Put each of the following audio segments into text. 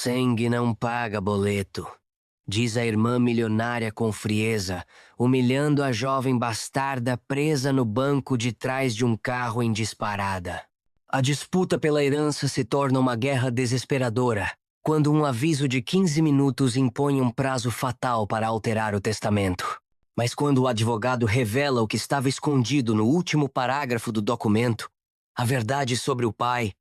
Sangue não paga boleto, diz a irmã milionária com frieza, humilhando a jovem bastarda presa no banco de trás de um carro em disparada. A disputa pela herança se torna uma guerra desesperadora, quando um aviso de 15 minutos impõe um prazo fatal para alterar o testamento. Mas quando o advogado revela o que estava escondido no último parágrafo do documento, a verdade sobre o pai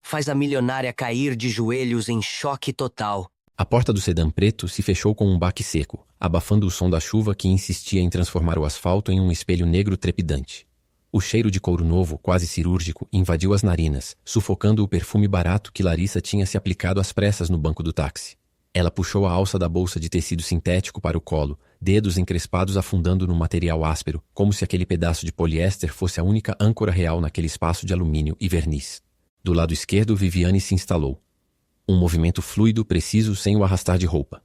faz a milionária cair de joelhos em choque total. A porta do sedã preto se fechou com um baque seco, abafando o som da chuva que insistia em transformar o asfalto em um espelho negro trepidante. O cheiro de couro novo, quase cirúrgico, invadiu as narinas, sufocando o perfume barato que Larissa tinha se aplicado às pressas no banco do táxi. Ela puxou a alça da bolsa de tecido sintético para o colo, dedos encrespados afundando no material áspero, como se aquele pedaço de poliéster fosse a única âncora real naquele espaço de alumínio e verniz. Do lado esquerdo, Viviane se instalou. Um movimento fluido, preciso, sem o arrastar de roupa.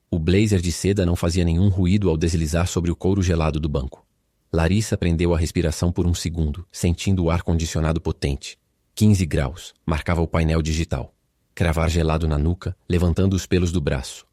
O blazer de seda não fazia nenhum ruído ao deslizar sobre o couro gelado do banco. Larissa prendeu a respiração por um segundo, sentindo o ar-condicionado potente. 15 graus, marcava o painel digital. Cravar gelado na nuca, levantando os pelos do braço.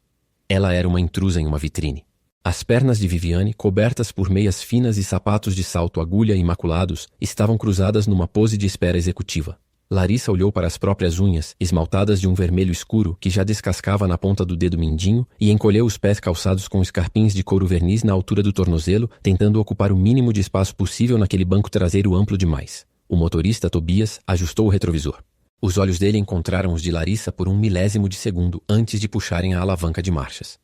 Ela era uma intrusa em uma vitrine. As pernas de Viviane, cobertas por meias finas e sapatos de salto agulha imaculados, estavam cruzadas numa pose de espera executiva. Larissa olhou para as próprias unhas, esmaltadas de um vermelho escuro que já descascava na ponta do dedo mindinho, e encolheu os pés calçados com escarpins de couro verniz na altura do tornozelo, tentando ocupar o mínimo de espaço possível naquele banco traseiro amplo demais. O motorista, Tobias, ajustou o retrovisor. Os olhos dele encontraram os de Larissa por um milésimo de segundo antes de puxarem a alavanca de marchas.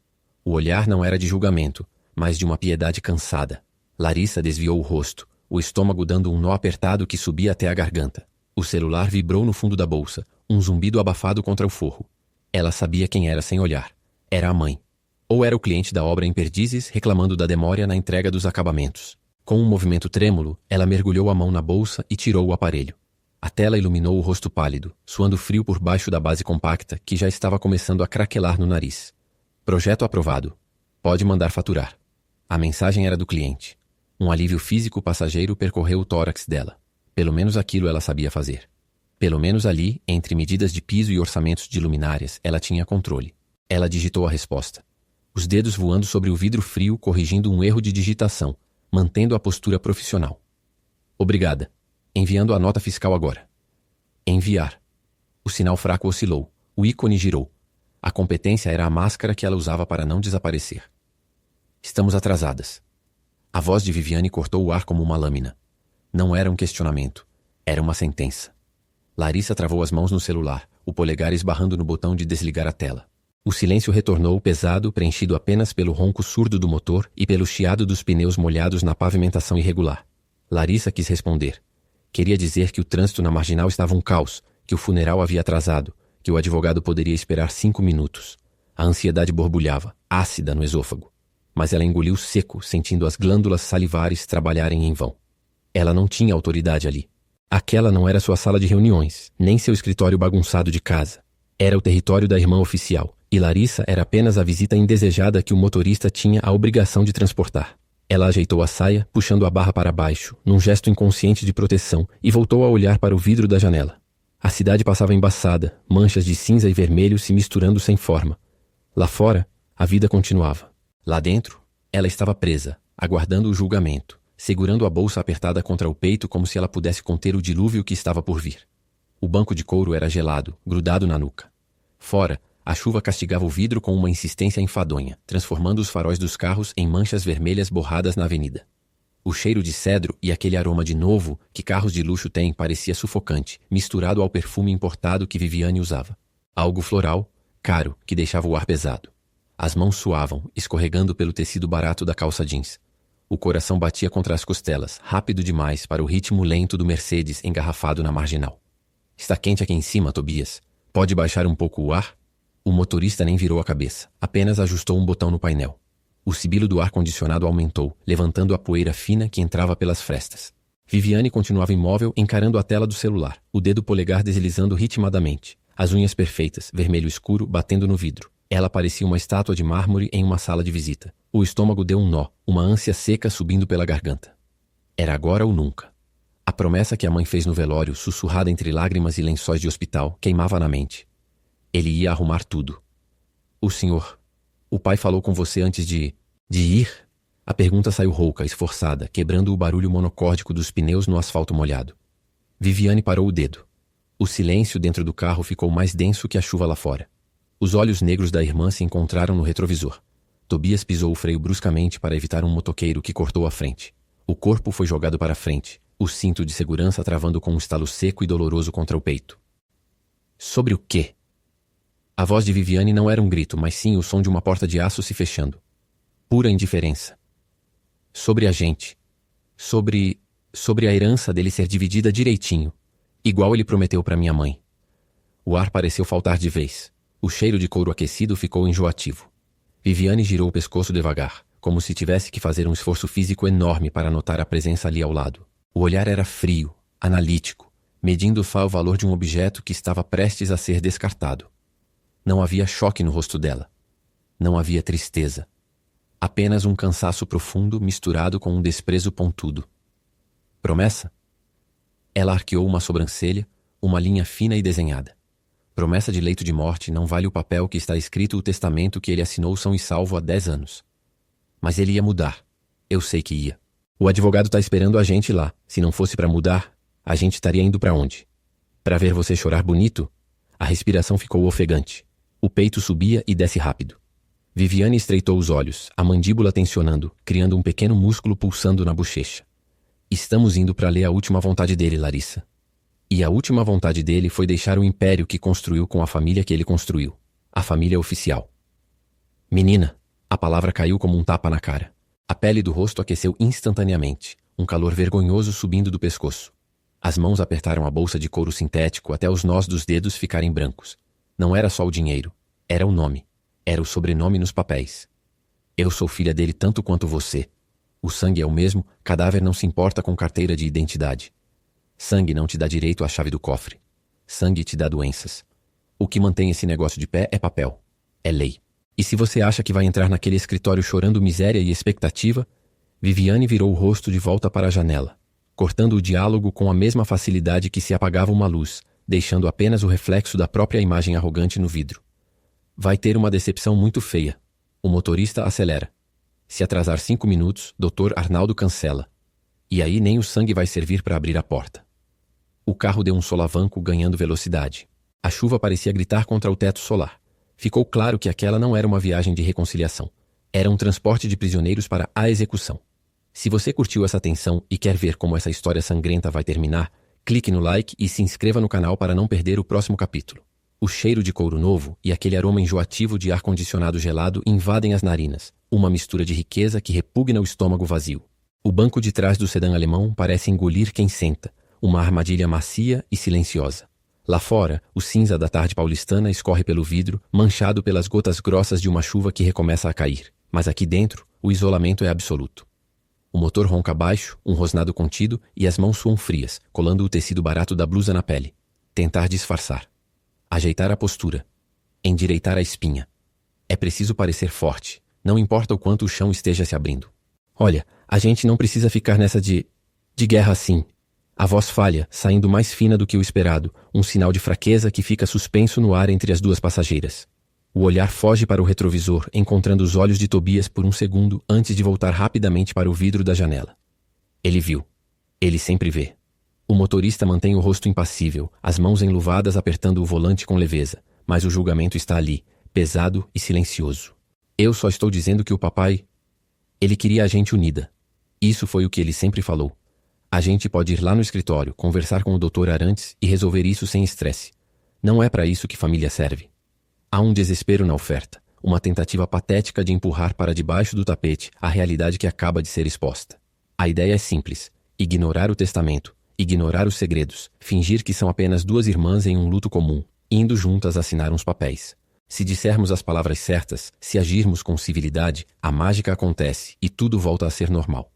O olhar não era de julgamento, mas de uma piedade cansada. Larissa desviou o rosto, o estômago dando um nó apertado que subia até a garganta. O celular vibrou no fundo da bolsa, um zumbido abafado contra o forro. Ela sabia quem era sem olhar. Era a mãe. Ou era o cliente da obra em Perdizes reclamando da demora na entrega dos acabamentos. Com um movimento trêmulo, ela mergulhou a mão na bolsa e tirou o aparelho. A tela iluminou o rosto pálido, suando frio por baixo da base compacta que já estava começando a craquelar no nariz. Projeto aprovado. Pode mandar faturar. A mensagem era do cliente. Um alívio físico passageiro percorreu o tórax dela. Pelo menos aquilo ela sabia fazer. Pelo menos ali, entre medidas de piso e orçamentos de luminárias, ela tinha controle. Ela digitou a resposta. Os dedos voando sobre o vidro frio, corrigindo um erro de digitação, mantendo a postura profissional. Obrigada. Enviando a nota fiscal agora. Enviar. O sinal fraco oscilou. O ícone girou. A competência era a máscara que ela usava para não desaparecer. Estamos atrasadas. A voz de Viviane cortou o ar como uma lâmina. Não era um questionamento. Era uma sentença. Larissa travou as mãos no celular, o polegar esbarrando no botão de desligar a tela. O silêncio retornou pesado, preenchido apenas pelo ronco surdo do motor e pelo chiado dos pneus molhados na pavimentação irregular. Larissa quis responder. Queria dizer que o trânsito na marginal estava um caos, que o funeral havia atrasado, que o advogado poderia esperar 5 minutos. A ansiedade borbulhava, ácida no esôfago. Mas ela engoliu seco, sentindo as glândulas salivares trabalharem em vão. Ela não tinha autoridade ali. Aquela não era sua sala de reuniões, nem seu escritório bagunçado de casa. Era o território da irmã oficial, e Larissa era apenas a visita indesejada que o motorista tinha a obrigação de transportar. Ela ajeitou a saia, puxando a barra para baixo, num gesto inconsciente de proteção, e voltou a olhar para o vidro da janela. A cidade passava embaçada, manchas de cinza e vermelho se misturando sem forma. Lá fora, a vida continuava. Lá dentro, ela estava presa, aguardando o julgamento, segurando a bolsa apertada contra o peito como se ela pudesse conter o dilúvio que estava por vir. O banco de couro era gelado, grudado na nuca. Fora, a chuva castigava o vidro com uma insistência enfadonha, transformando os faróis dos carros em manchas vermelhas borradas na avenida. O cheiro de cedro e aquele aroma de novo que carros de luxo têm parecia sufocante, misturado ao perfume importado que Viviane usava. Algo floral, caro, que deixava o ar pesado. As mãos suavam, escorregando pelo tecido barato da calça jeans. O coração batia contra as costelas, rápido demais para o ritmo lento do Mercedes engarrafado na marginal. Está quente aqui em cima, Tobias. Pode baixar um pouco o ar? O motorista nem virou a cabeça, apenas ajustou um botão no painel. O sibilo do ar-condicionado aumentou, levantando a poeira fina que entrava pelas frestas. Viviane continuava imóvel, encarando a tela do celular, o dedo polegar deslizando ritmadamente, as unhas perfeitas, vermelho escuro, batendo no vidro. Ela parecia uma estátua de mármore em uma sala de visita. O estômago deu um nó, uma ânsia seca subindo pela garganta. Era agora ou nunca. A promessa que a mãe fez no velório, sussurrada entre lágrimas e lençóis de hospital, queimava na mente. Ele ia arrumar tudo. O senhor... O pai falou com você antes de ir? A pergunta saiu rouca, esforçada, quebrando o barulho monocórdico dos pneus no asfalto molhado. Viviane parou o dedo. O silêncio dentro do carro ficou mais denso que a chuva lá fora. Os olhos negros da irmã se encontraram no retrovisor. Tobias pisou o freio bruscamente para evitar um motoqueiro que cortou a frente. O corpo foi jogado para frente, o cinto de segurança travando com um estalo seco e doloroso contra o peito. Sobre o quê? A voz de Viviane não era um grito, mas sim o som de uma porta de aço se fechando. Pura indiferença. Sobre a gente. Sobre a herança dele ser dividida direitinho, igual ele prometeu para minha mãe. O ar pareceu faltar de vez. O cheiro de couro aquecido ficou enjoativo. Viviane girou o pescoço devagar, como se tivesse que fazer um esforço físico enorme para notar a presença ali ao lado. O olhar era frio, analítico, medindo só o valor de um objeto que estava prestes a ser descartado. Não havia choque no rosto dela. Não havia tristeza. Apenas um cansaço profundo misturado com um desprezo pontudo. Promessa? Ela arqueou uma sobrancelha, uma linha fina e desenhada. Promessa de leito de morte não vale o papel que está escrito o testamento que ele assinou são e salvo há 10 anos. Mas ele ia mudar. Eu sei que ia. O advogado está esperando a gente lá. Se não fosse para mudar, a gente estaria indo para onde? Para ver você chorar bonito? A respiração ficou ofegante. O peito subia e desce rápido. Viviane estreitou os olhos, a mandíbula tensionando, criando um pequeno músculo pulsando na bochecha. Estamos indo para ler a última vontade dele, Larissa. E a última vontade dele foi deixar o império que construiu com a família que ele construiu. A família oficial. Menina, a palavra caiu como um tapa na cara. A pele do rosto aqueceu instantaneamente, um calor vergonhoso subindo do pescoço. As mãos apertaram a bolsa de couro sintético até os nós dos dedos ficarem brancos. Não era só o dinheiro, era o nome. Era o sobrenome nos papéis. Eu sou filha dele tanto quanto você. O sangue é o mesmo, cadáver não se importa com carteira de identidade. Sangue não te dá direito à chave do cofre. Sangue te dá doenças. O que mantém esse negócio de pé é papel. É lei. E se você acha que vai entrar naquele escritório chorando miséria e expectativa, Viviane virou o rosto de volta para a janela, cortando o diálogo com a mesma facilidade que se apagava uma luz, deixando apenas o reflexo da própria imagem arrogante no vidro. Vai ter uma decepção muito feia. O motorista acelera. Se atrasar 5 minutos, Dr. Arnaldo cancela. E aí nem o sangue vai servir para abrir a porta. O carro deu um solavanco ganhando velocidade. A chuva parecia gritar contra o teto solar. Ficou claro que aquela não era uma viagem de reconciliação. Era um transporte de prisioneiros para a execução. Se você curtiu essa tensão e quer ver como essa história sangrenta vai terminar, clique no like e se inscreva no canal para não perder o próximo capítulo. O cheiro de couro novo e aquele aroma enjoativo de ar-condicionado gelado invadem as narinas, uma mistura de riqueza que repugna o estômago vazio. O banco de trás do sedã alemão parece engolir quem senta, uma armadilha macia e silenciosa. Lá fora, o cinza da tarde paulistana escorre pelo vidro, manchado pelas gotas grossas de uma chuva que recomeça a cair. Mas aqui dentro, o isolamento é absoluto. O motor ronca baixo, um rosnado contido e as mãos suam frias, colando o tecido barato da blusa na pele. Tentar disfarçar. Ajeitar a postura. Endireitar a espinha. É preciso parecer forte, não importa o quanto o chão esteja se abrindo. Olha, a gente não precisa ficar nessa de guerra assim. A voz falha, saindo mais fina do que o esperado, um sinal de fraqueza que fica suspenso no ar entre as duas passageiras. O olhar foge para o retrovisor, encontrando os olhos de Tobias por um segundo antes de voltar rapidamente para o vidro da janela. Ele viu. Ele sempre vê. O motorista mantém o rosto impassível, as mãos enluvadas apertando o volante com leveza, mas o julgamento está ali, pesado e silencioso. Eu só estou dizendo que o papai... Ele queria a gente unida. Isso foi o que ele sempre falou. A gente pode ir lá no escritório, conversar com o Dr. Arantes e resolver isso sem estresse. Não é para isso que família serve. Há um desespero na oferta, uma tentativa patética de empurrar para debaixo do tapete a realidade que acaba de ser exposta. A ideia é simples: ignorar o testamento, ignorar os segredos, fingir que são apenas duas irmãs em um luto comum, indo juntas assinar uns papéis. Se dissermos as palavras certas, se agirmos com civilidade, a mágica acontece e tudo volta a ser normal.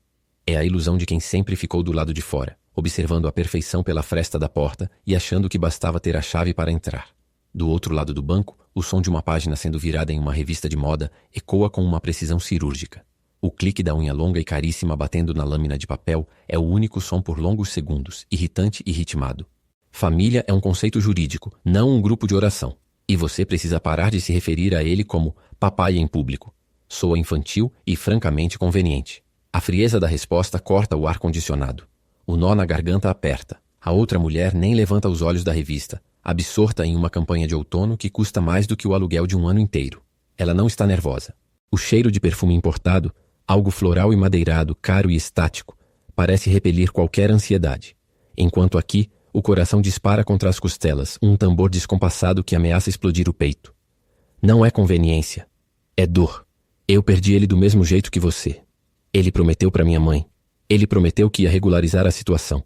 É a ilusão de quem sempre ficou do lado de fora, observando a perfeição pela fresta da porta e achando que bastava ter a chave para entrar. Do outro lado do banco, o som de uma página sendo virada em uma revista de moda ecoa com uma precisão cirúrgica. O clique da unha longa e caríssima batendo na lâmina de papel é o único som por longos segundos, irritante e ritmado. Família é um conceito jurídico, não um grupo de oração. E você precisa parar de se referir a ele como papai em público. Soa infantil e francamente conveniente. A frieza da resposta corta o ar-condicionado. O nó na garganta aperta. A outra mulher nem levanta os olhos da revista, absorta em uma campanha de outono que custa mais do que o aluguel de um ano inteiro. Ela não está nervosa. O cheiro de perfume importado, algo floral e madeirado, caro e estático, parece repelir qualquer ansiedade. Enquanto aqui, o coração dispara contra as costelas, um tambor descompassado que ameaça explodir o peito. Não é conveniência. É dor. Eu perdi ele do mesmo jeito que você. Ele prometeu para minha mãe. Ele prometeu que ia regularizar a situação.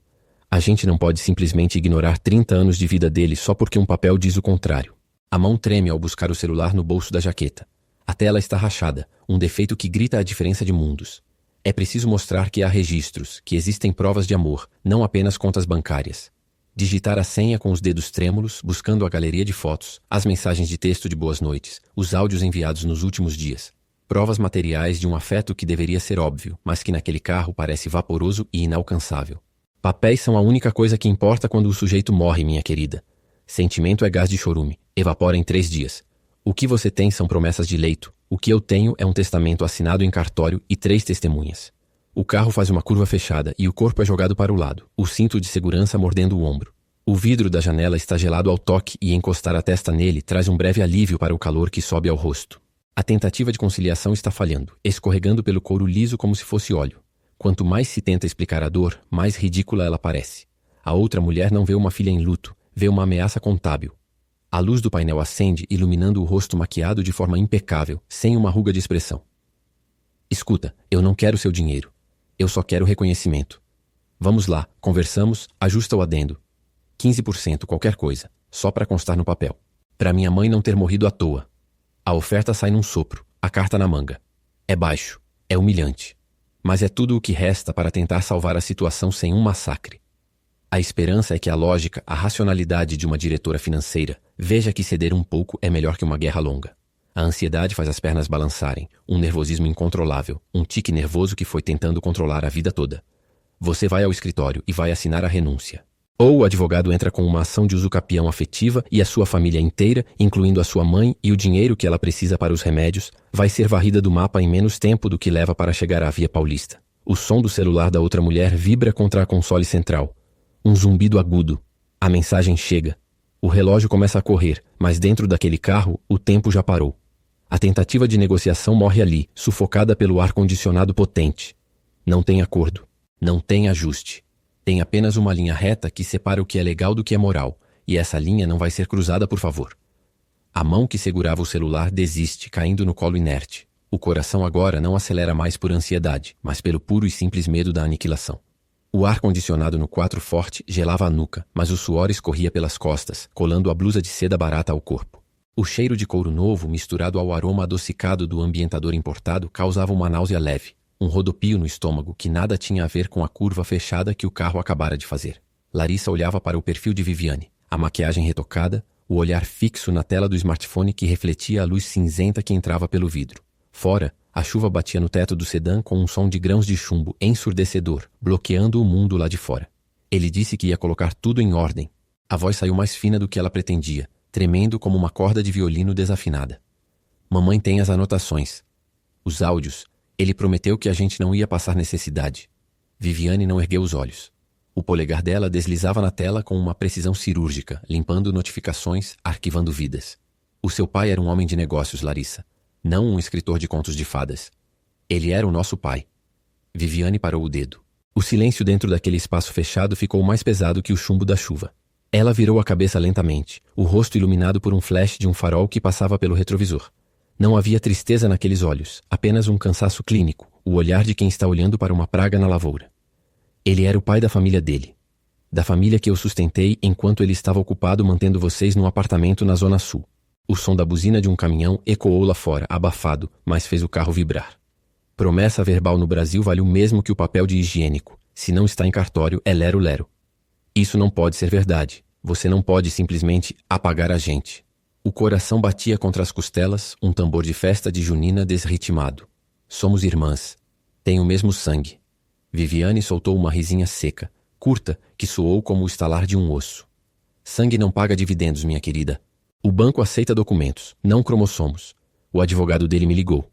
A gente não pode simplesmente ignorar 30 anos de vida dele só porque um papel diz o contrário. A mão treme ao buscar o celular no bolso da jaqueta. A tela está rachada, um defeito que grita a diferença de mundos. É preciso mostrar que há registros, que existem provas de amor, não apenas contas bancárias. Digitar a senha com os dedos trêmulos, buscando a galeria de fotos, as mensagens de texto de boas noites, os áudios enviados nos últimos dias. Provas materiais de um afeto que deveria ser óbvio, mas que naquele carro parece vaporoso e inalcançável. Papéis são a única coisa que importa quando o sujeito morre, minha querida. Sentimento é gás de chorume, evapora em 3 dias. O que você tem são promessas de leito. O que eu tenho é um testamento assinado em cartório e 3 testemunhas. O carro faz uma curva fechada e o corpo é jogado para o lado, o cinto de segurança mordendo o ombro. O vidro da janela está gelado ao toque e encostar a testa nele traz um breve alívio para o calor que sobe ao rosto. A tentativa de conciliação está falhando, escorregando pelo couro liso como se fosse óleo. Quanto mais se tenta explicar a dor, mais ridícula ela parece. A outra mulher não vê uma filha em luto, vê uma ameaça contábil. A luz do painel acende, iluminando o rosto maquiado de forma impecável, sem uma ruga de expressão. Escuta, eu não quero seu dinheiro. Eu só quero reconhecimento. Vamos lá, conversamos, ajusta o adendo. 15%, qualquer coisa, só para constar no papel. Para minha mãe não ter morrido à toa. A oferta sai num sopro, a carta na manga. É baixo, é humilhante. Mas é tudo o que resta para tentar salvar a situação sem um massacre. A esperança é que a lógica, a racionalidade de uma diretora financeira veja que ceder um pouco é melhor que uma guerra longa. A ansiedade faz as pernas balançarem, um nervosismo incontrolável, um tique nervoso que foi tentando controlar a vida toda. Você vai ao escritório e vai assinar a renúncia. Ou o advogado entra com uma ação de usucapião afetiva e a sua família inteira, incluindo a sua mãe e o dinheiro que ela precisa para os remédios, vai ser varrida do mapa em menos tempo do que leva para chegar à Via Paulista. O som do celular da outra mulher vibra contra a console central. Um zumbido agudo. A mensagem chega. O relógio começa a correr, mas dentro daquele carro, o tempo já parou. A tentativa de negociação morre ali, sufocada pelo ar-condicionado potente. Não tem acordo. Não tem ajuste. Tem apenas uma linha reta que separa o que é legal do que é moral, e essa linha não vai ser cruzada, por favor. A mão que segurava o celular desiste, caindo no colo inerte. O coração agora não acelera mais por ansiedade, mas pelo puro e simples medo da aniquilação. O ar-condicionado no 4 forte gelava a nuca, mas o suor escorria pelas costas, colando a blusa de seda barata ao corpo. O cheiro de couro novo, misturado ao aroma adocicado do ambientador importado, causava uma náusea leve. Um rodopio no estômago que nada tinha a ver com a curva fechada que o carro acabara de fazer. Larissa olhava para o perfil de Viviane, a maquiagem retocada, o olhar fixo na tela do smartphone que refletia a luz cinzenta que entrava pelo vidro. Fora, a chuva batia no teto do sedã com um som de grãos de chumbo ensurdecedor, bloqueando o mundo lá de fora. Ele disse que ia colocar tudo em ordem. A voz saiu mais fina do que ela pretendia, tremendo como uma corda de violino desafinada. Mamãe tem as anotações. Os áudios. Ele prometeu que a gente não ia passar necessidade. Viviane não ergueu os olhos. O polegar dela deslizava na tela com uma precisão cirúrgica, limpando notificações, arquivando vidas. O seu pai era um homem de negócios, Larissa. Não um escritor de contos de fadas. Ele era o nosso pai. Viviane parou o dedo. O silêncio dentro daquele espaço fechado ficou mais pesado que o chumbo da chuva. Ela virou a cabeça lentamente, o rosto iluminado por um flash de um farol que passava pelo retrovisor. Não havia tristeza naqueles olhos, apenas um cansaço clínico, o olhar de quem está olhando para uma praga na lavoura. Ele era o pai da família dele. Da família que eu sustentei enquanto ele estava ocupado mantendo vocês num apartamento na Zona Sul. O som da buzina de um caminhão ecoou lá fora, abafado, mas fez o carro vibrar. Promessa verbal no Brasil vale o mesmo que o papel de higiênico. Se não está em cartório, é lero-lero. Isso não pode ser verdade. Você não pode simplesmente apagar a gente. O coração batia contra as costelas, um tambor de festa de junina desritimado. Somos irmãs. Tem o mesmo sangue. Viviane soltou uma risinha seca, curta, que soou como o estalar de um osso. Sangue não paga dividendos, minha querida. O banco aceita documentos, não cromossomos. O advogado dele me ligou.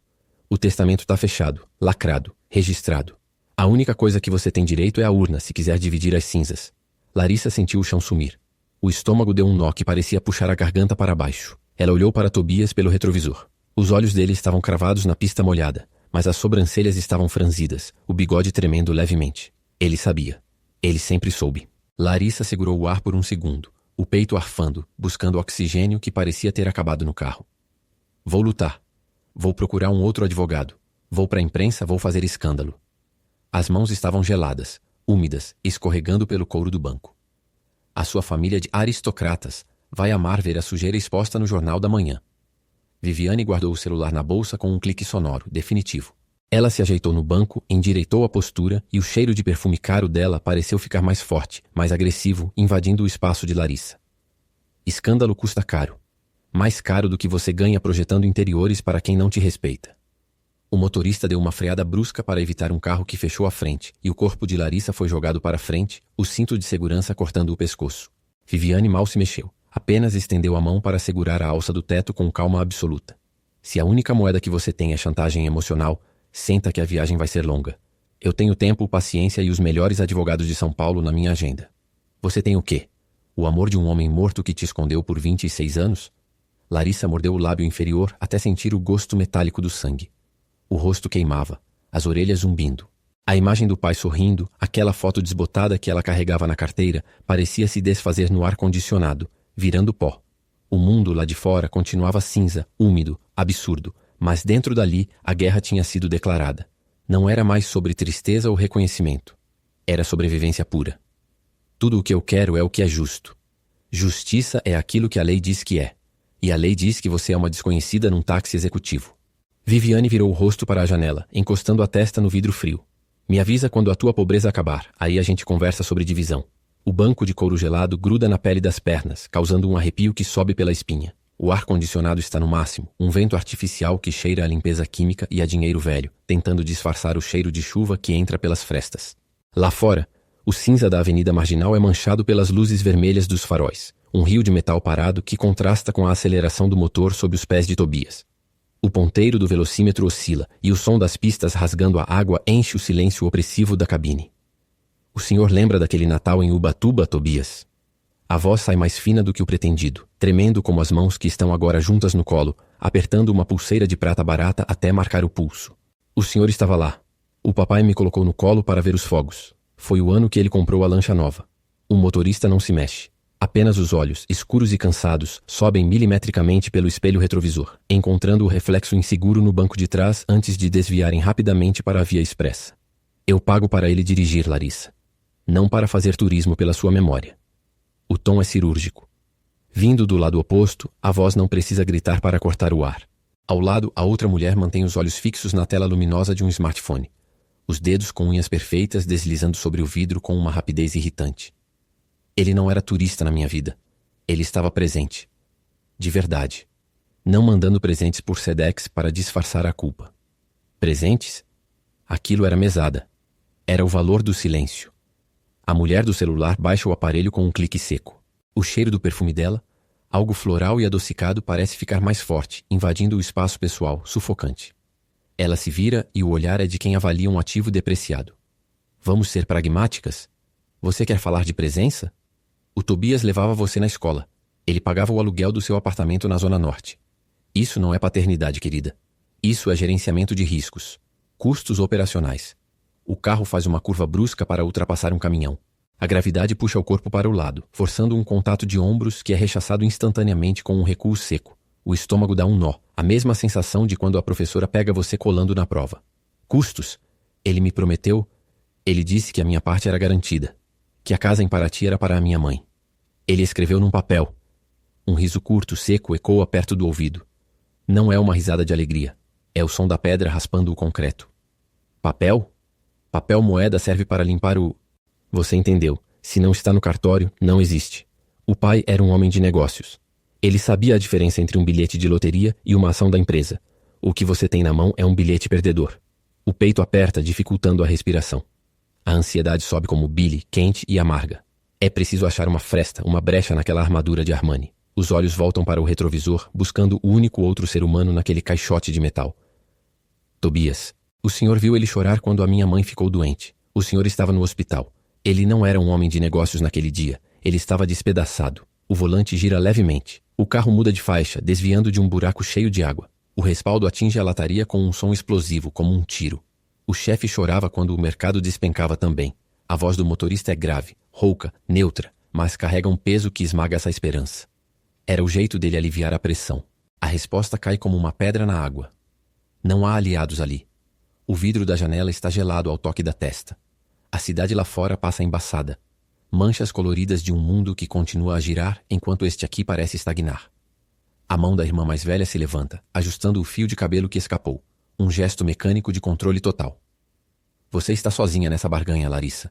O testamento tá fechado, lacrado, registrado. A única coisa que você tem direito é a urna, se quiser dividir as cinzas. Larissa sentiu o chão sumir. O estômago deu um nó que parecia puxar a garganta para baixo. Ela olhou para Tobias pelo retrovisor. Os olhos dele estavam cravados na pista molhada, mas as sobrancelhas estavam franzidas, o bigode tremendo levemente. Ele sabia. Ele sempre soube. Larissa segurou o ar por um segundo, o peito arfando, buscando oxigênio que parecia ter acabado no carro. Vou lutar. Vou procurar um outro advogado. Vou para a imprensa, vou fazer escândalo. As mãos estavam geladas, úmidas, escorregando pelo couro do banco. A sua família de aristocratas vai amar ver a sujeira exposta no jornal da manhã. Viviane guardou o celular na bolsa com um clique sonoro, definitivo. Ela se ajeitou no banco, endireitou a postura e o cheiro de perfume caro dela pareceu ficar mais forte, mais agressivo, invadindo o espaço de Larissa. Escândalo custa caro. Mais caro do que você ganha projetando interiores para quem não te respeita. O motorista deu uma freada brusca para evitar um carro que fechou à frente, e o corpo de Larissa foi jogado para frente, o cinto de segurança cortando o pescoço. Viviane mal se mexeu. Apenas estendeu a mão para segurar a alça do teto com calma absoluta. Se a única moeda que você tem é chantagem emocional, senta que a viagem vai ser longa. Eu tenho tempo, paciência e os melhores advogados de São Paulo na minha agenda. Você tem o quê? O amor de um homem morto que te escondeu por 26 anos? Larissa mordeu o lábio inferior até sentir o gosto metálico do sangue. O rosto queimava, as orelhas zumbindo. A imagem do pai sorrindo, aquela foto desbotada que ela carregava na carteira, parecia se desfazer no ar-condicionado, virando pó. O mundo lá de fora continuava cinza, úmido, absurdo, mas dentro dali a guerra tinha sido declarada. Não era mais sobre tristeza ou reconhecimento. Era sobrevivência pura. Tudo o que eu quero é o que é justo. Justiça é aquilo que a lei diz que é. E a lei diz que você é uma desconhecida num táxi executivo. Viviane virou o rosto para a janela, encostando a testa no vidro frio. Me avisa quando a tua pobreza acabar, aí a gente conversa sobre divisão. O banco de couro gelado gruda na pele das pernas, causando um arrepio que sobe pela espinha. O ar-condicionado está no máximo, um vento artificial que cheira a limpeza química e a dinheiro velho, tentando disfarçar o cheiro de chuva que entra pelas frestas. Lá fora, o cinza da avenida marginal é manchado pelas luzes vermelhas dos faróis, um rio de metal parado que contrasta com a aceleração do motor sob os pés de Tobias. O ponteiro do velocímetro oscila e o som das pistas rasgando a água enche o silêncio opressivo da cabine. O senhor lembra daquele Natal em Ubatuba, Tobias? A voz sai mais fina do que o pretendido, tremendo como as mãos que estão agora juntas no colo, apertando uma pulseira de prata barata até marcar o pulso. O senhor estava lá. O papai me colocou no colo para ver os fogos. Foi o ano que ele comprou a lancha nova. O motorista não se mexe. Apenas os olhos, escuros e cansados, sobem milimetricamente pelo espelho retrovisor, encontrando o reflexo inseguro no banco de trás antes de desviarem rapidamente para a via expressa. Eu pago para ele dirigir, Larissa. Não para fazer turismo pela sua memória. O tom é cirúrgico. Vindo do lado oposto, a voz não precisa gritar para cortar o ar. Ao lado, a outra mulher mantém os olhos fixos na tela luminosa de um smartphone. Os dedos com unhas perfeitas deslizando sobre o vidro com uma rapidez irritante. Ele não era turista na minha vida. Ele estava presente. De verdade. Não mandando presentes por Sedex para disfarçar a culpa. Presentes? Aquilo era mesada. Era o valor do silêncio. A mulher do celular baixa o aparelho com um clique seco. O cheiro do perfume dela, algo floral e adocicado, parece ficar mais forte, invadindo o espaço pessoal, sufocante. Ela se vira e o olhar é de quem avalia um ativo depreciado. Vamos ser pragmáticas? Você quer falar de presença? O Tobias levava você na escola. Ele pagava o aluguel do seu apartamento na Zona Norte. Isso não é paternidade, querida. Isso é gerenciamento de riscos. Custos operacionais. O carro faz uma curva brusca para ultrapassar um caminhão. A gravidade puxa o corpo para o lado, forçando um contato de ombros que é rechaçado instantaneamente com um recuo seco. O estômago dá um nó, a mesma sensação de quando a professora pega você colando na prova. Custos? Ele me prometeu. Ele disse que a minha parte era garantida. Que a casa em Paraty era para a minha mãe. Ele escreveu num papel. Um riso curto, seco, ecoa perto do ouvido. Não é uma risada de alegria. É o som da pedra raspando o concreto. Papel? Papel moeda serve para limpar o... Você entendeu. Se não está no cartório, não existe. O pai era um homem de negócios. Ele sabia a diferença entre um bilhete de loteria e uma ação da empresa. O que você tem na mão é um bilhete perdedor. O peito aperta, dificultando a respiração. A ansiedade sobe como bile, quente e amarga. É preciso achar uma fresta, uma brecha naquela armadura de Armani. Os olhos voltam para o retrovisor, buscando o único outro ser humano naquele caixote de metal. Tobias. O senhor viu ele chorar quando a minha mãe ficou doente. O senhor estava no hospital. Ele não era um homem de negócios naquele dia. Ele estava despedaçado. O volante gira levemente. O carro muda de faixa, desviando de um buraco cheio de água. O respaldo atinge a lataria com um som explosivo, como um tiro. O chefe chorava quando o mercado despencava também. A voz do motorista é grave, rouca, neutra, mas carrega um peso que esmaga essa esperança. Era o jeito dele aliviar a pressão. A resposta cai como uma pedra na água. Não há aliados ali. O vidro da janela está gelado ao toque da testa. A cidade lá fora passa embaçada. Manchas coloridas de um mundo que continua a girar enquanto este aqui parece estagnar. A mão da irmã mais velha se levanta, ajustando o fio de cabelo que escapou. Um gesto mecânico de controle total. Você está sozinha nessa barganha, Larissa.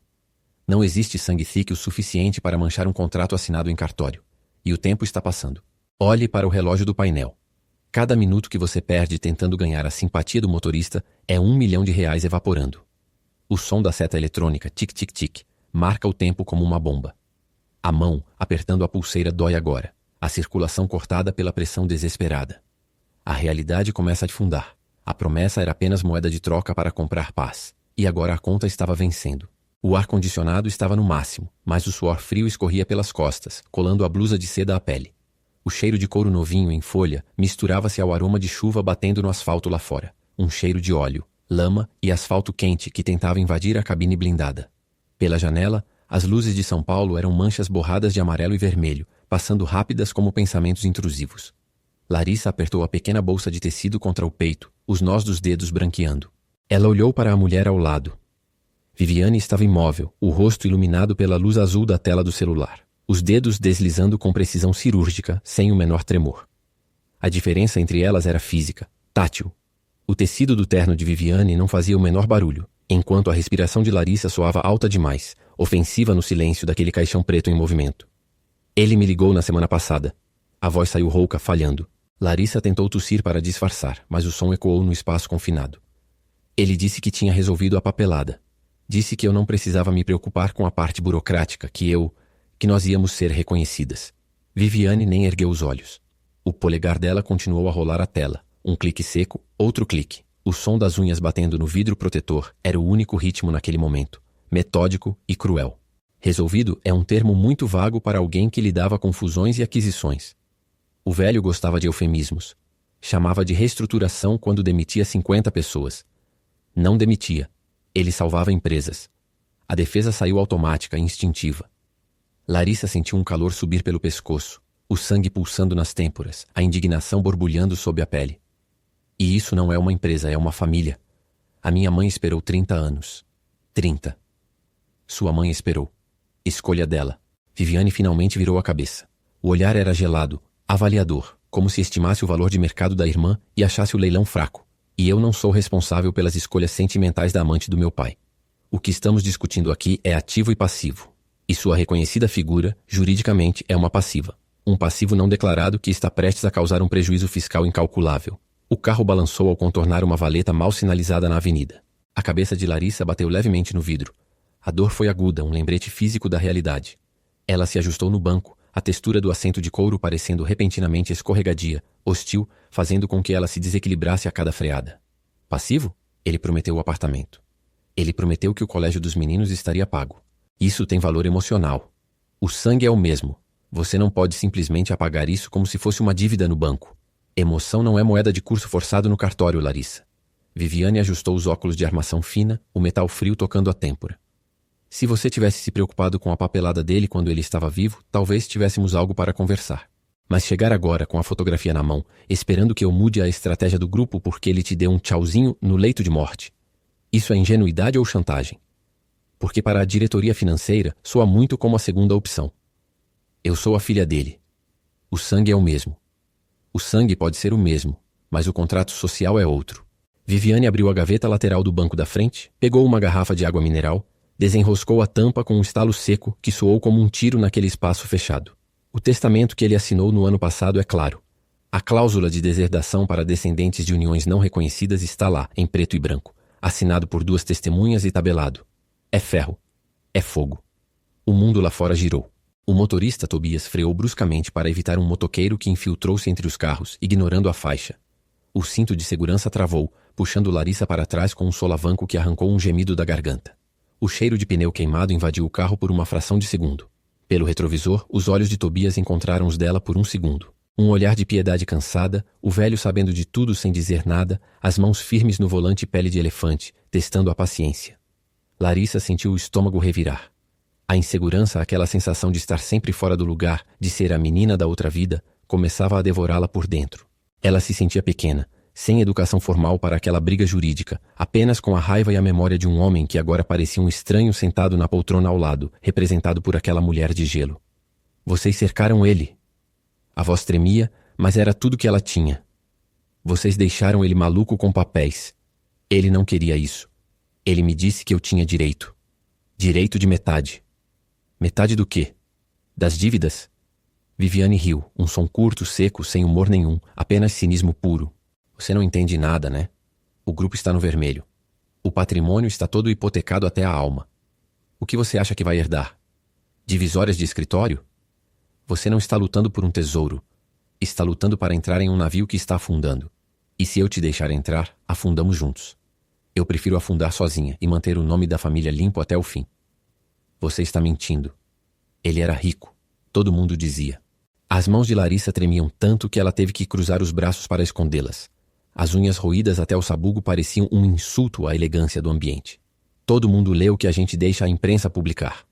Não existe sangue thick o suficiente para manchar um contrato assinado em cartório. E o tempo está passando. Olhe para o relógio do painel. Cada minuto que você perde tentando ganhar a simpatia do motorista é R$1 milhão evaporando. O som da seta eletrônica, tic-tic-tic, marca o tempo como uma bomba. A mão, apertando a pulseira, dói agora. A circulação cortada pela pressão desesperada. A realidade começa a afundar. A promessa era apenas moeda de troca para comprar paz. E agora a conta estava vencendo. O ar-condicionado estava no máximo, mas o suor frio escorria pelas costas, colando a blusa de seda à pele. O cheiro de couro novinho em folha misturava-se ao aroma de chuva batendo no asfalto lá fora. Um cheiro de óleo, lama e asfalto quente que tentava invadir a cabine blindada. Pela janela, as luzes de São Paulo eram manchas borradas de amarelo e vermelho, passando rápidas como pensamentos intrusivos. Larissa apertou a pequena bolsa de tecido contra o peito, os nós dos dedos branqueando. Ela olhou para a mulher ao lado. Viviane estava imóvel, o rosto iluminado pela luz azul da tela do celular. Os dedos deslizando com precisão cirúrgica, sem o menor tremor. A diferença entre elas era física, tátil. O tecido do terno de Viviane não fazia o menor barulho, enquanto a respiração de Larissa soava alta demais, ofensiva no silêncio daquele caixão preto em movimento. Ele me ligou na semana passada. A voz saiu rouca, falhando. Larissa tentou tossir para disfarçar, mas o som ecoou no espaço confinado. Ele disse que tinha resolvido a papelada. Disse que eu não precisava me preocupar com a parte burocrática, que nós íamos ser reconhecidas. Viviane nem ergueu os olhos. O polegar dela continuou a rolar a tela. Um clique seco, outro clique. O som das unhas batendo no vidro protetor era o único ritmo naquele momento. Metódico e cruel. Resolvido é um termo muito vago para alguém que lidava com fusões e aquisições. O velho gostava de eufemismos. Chamava de reestruturação quando demitia 50 pessoas. Não demitia. Ele salvava empresas. A defesa saiu automática e instintiva. Larissa sentiu um calor subir pelo pescoço, o sangue pulsando nas têmporas, a indignação borbulhando sob a pele. E isso não é uma empresa, é uma família. A minha mãe esperou 30 anos. 30. Sua mãe esperou. Escolha dela. Viviane finalmente virou a cabeça. O olhar era gelado, avaliador, como se estimasse o valor de mercado da irmã e achasse o leilão fraco. E eu não sou responsável pelas escolhas sentimentais da amante do meu pai. O que estamos discutindo aqui é ativo e passivo. E sua reconhecida figura, juridicamente, é uma passiva. Um passivo não declarado que está prestes a causar um prejuízo fiscal incalculável. O carro balançou ao contornar uma valeta mal sinalizada na avenida. A cabeça de Larissa bateu levemente no vidro. A dor foi aguda, um lembrete físico da realidade. Ela se ajustou no banco, a textura do assento de couro parecendo repentinamente escorregadia, hostil, fazendo com que ela se desequilibrasse a cada freada. Passivo? Ele prometeu o apartamento. Ele prometeu que o colégio dos meninos estaria pago. Isso tem valor emocional. O sangue é o mesmo. Você não pode simplesmente apagar isso como se fosse uma dívida no banco. Emoção não é moeda de curso forçado no cartório, Larissa. Viviane ajustou os óculos de armação fina, o metal frio tocando a têmpora. Se você tivesse se preocupado com a papelada dele quando ele estava vivo, talvez tivéssemos algo para conversar. Mas chegar agora com a fotografia na mão, esperando que eu mude a estratégia do grupo porque ele te deu um tchauzinho no leito de morte. Isso é ingenuidade ou chantagem? Porque para a diretoria financeira soa muito como a segunda opção. Eu sou a filha dele. O sangue é o mesmo. O sangue pode ser o mesmo, mas o contrato social é outro. Viviane abriu a gaveta lateral do banco da frente, pegou uma garrafa de água mineral, desenroscou a tampa com um estalo seco que soou como um tiro naquele espaço fechado. O testamento que ele assinou no ano passado é claro. A cláusula de deserdação para descendentes de uniões não reconhecidas está lá, em preto e branco, assinado por 2 testemunhas e tabelado. É ferro. É fogo. O mundo lá fora girou. O motorista Tobias freou bruscamente para evitar um motoqueiro que infiltrou-se entre os carros, ignorando a faixa. O cinto de segurança travou, puxando Larissa para trás com um solavanco que arrancou um gemido da garganta. O cheiro de pneu queimado invadiu o carro por uma fração de segundo. Pelo retrovisor, os olhos de Tobias encontraram os dela por um segundo. Um olhar de piedade cansada, o velho sabendo de tudo sem dizer nada, as mãos firmes no volante pele de elefante, testando a paciência. Larissa sentiu o estômago revirar. A insegurança, aquela sensação de estar sempre fora do lugar, de ser a menina da outra vida, começava a devorá-la por dentro. Ela se sentia pequena, sem educação formal para aquela briga jurídica, apenas com a raiva e a memória de um homem que agora parecia um estranho sentado na poltrona ao lado, representado por aquela mulher de gelo. Vocês cercaram ele. A voz tremia, mas era tudo que ela tinha. Vocês deixaram ele maluco com papéis. Ele não queria isso. Ele me disse que eu tinha direito. Direito de metade. Metade do quê? Das dívidas? Viviane riu, um som curto, seco, sem humor nenhum, apenas cinismo puro. Você não entende nada, né? O grupo está no vermelho. O patrimônio está todo hipotecado até a alma. O que você acha que vai herdar? Divisórias de escritório? Você não está lutando por um tesouro. Está lutando para entrar em um navio que está afundando. E se eu te deixar entrar, afundamos juntos. Eu prefiro afundar sozinha e manter o nome da família limpo até o fim. Você está mentindo. Ele era rico. Todo mundo dizia. As mãos de Larissa tremiam tanto que ela teve que cruzar os braços para escondê-las. As unhas roídas até o sabugo pareciam um insulto à elegância do ambiente. Todo mundo lê o que a gente deixa a imprensa publicar.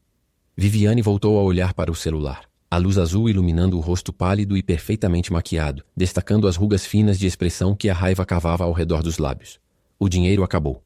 Viviane voltou a olhar para o celular. A luz azul iluminando o rosto pálido e perfeitamente maquiado, destacando as rugas finas de expressão que a raiva cavava ao redor dos lábios. O dinheiro acabou.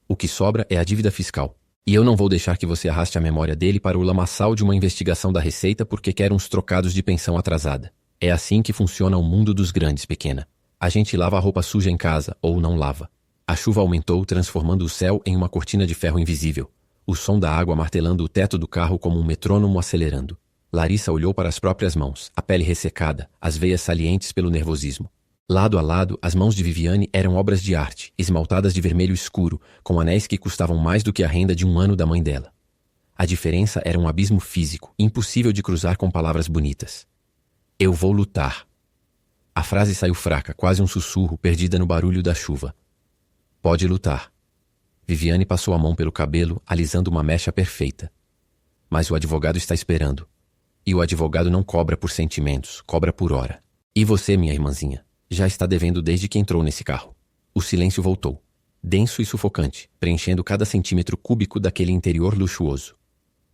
O que sobra é a dívida fiscal. E eu não vou deixar que você arraste a memória dele para o lamaçal de uma investigação da Receita porque quer uns trocados de pensão atrasada. É assim que funciona o mundo dos grandes, pequena. A gente lava a roupa suja em casa, ou não lava. A chuva aumentou, transformando o céu em uma cortina de ferro invisível. O som da água martelando o teto do carro como um metrônomo acelerando. Larissa olhou para as próprias mãos, a pele ressecada, as veias salientes pelo nervosismo. Lado a lado, as mãos de Viviane eram obras de arte, esmaltadas de vermelho escuro, com anéis que custavam mais do que a renda de um ano da mãe dela. A diferença era um abismo físico, impossível de cruzar com palavras bonitas. Eu vou lutar. A frase saiu fraca, quase um sussurro, perdida no barulho da chuva. Pode lutar. Viviane passou a mão pelo cabelo, alisando uma mecha perfeita. Mas o advogado está esperando. E o advogado não cobra por sentimentos, cobra por hora. E você, minha irmãzinha? Já está devendo desde que entrou nesse carro. O silêncio voltou, denso e sufocante, preenchendo cada centímetro cúbico daquele interior luxuoso.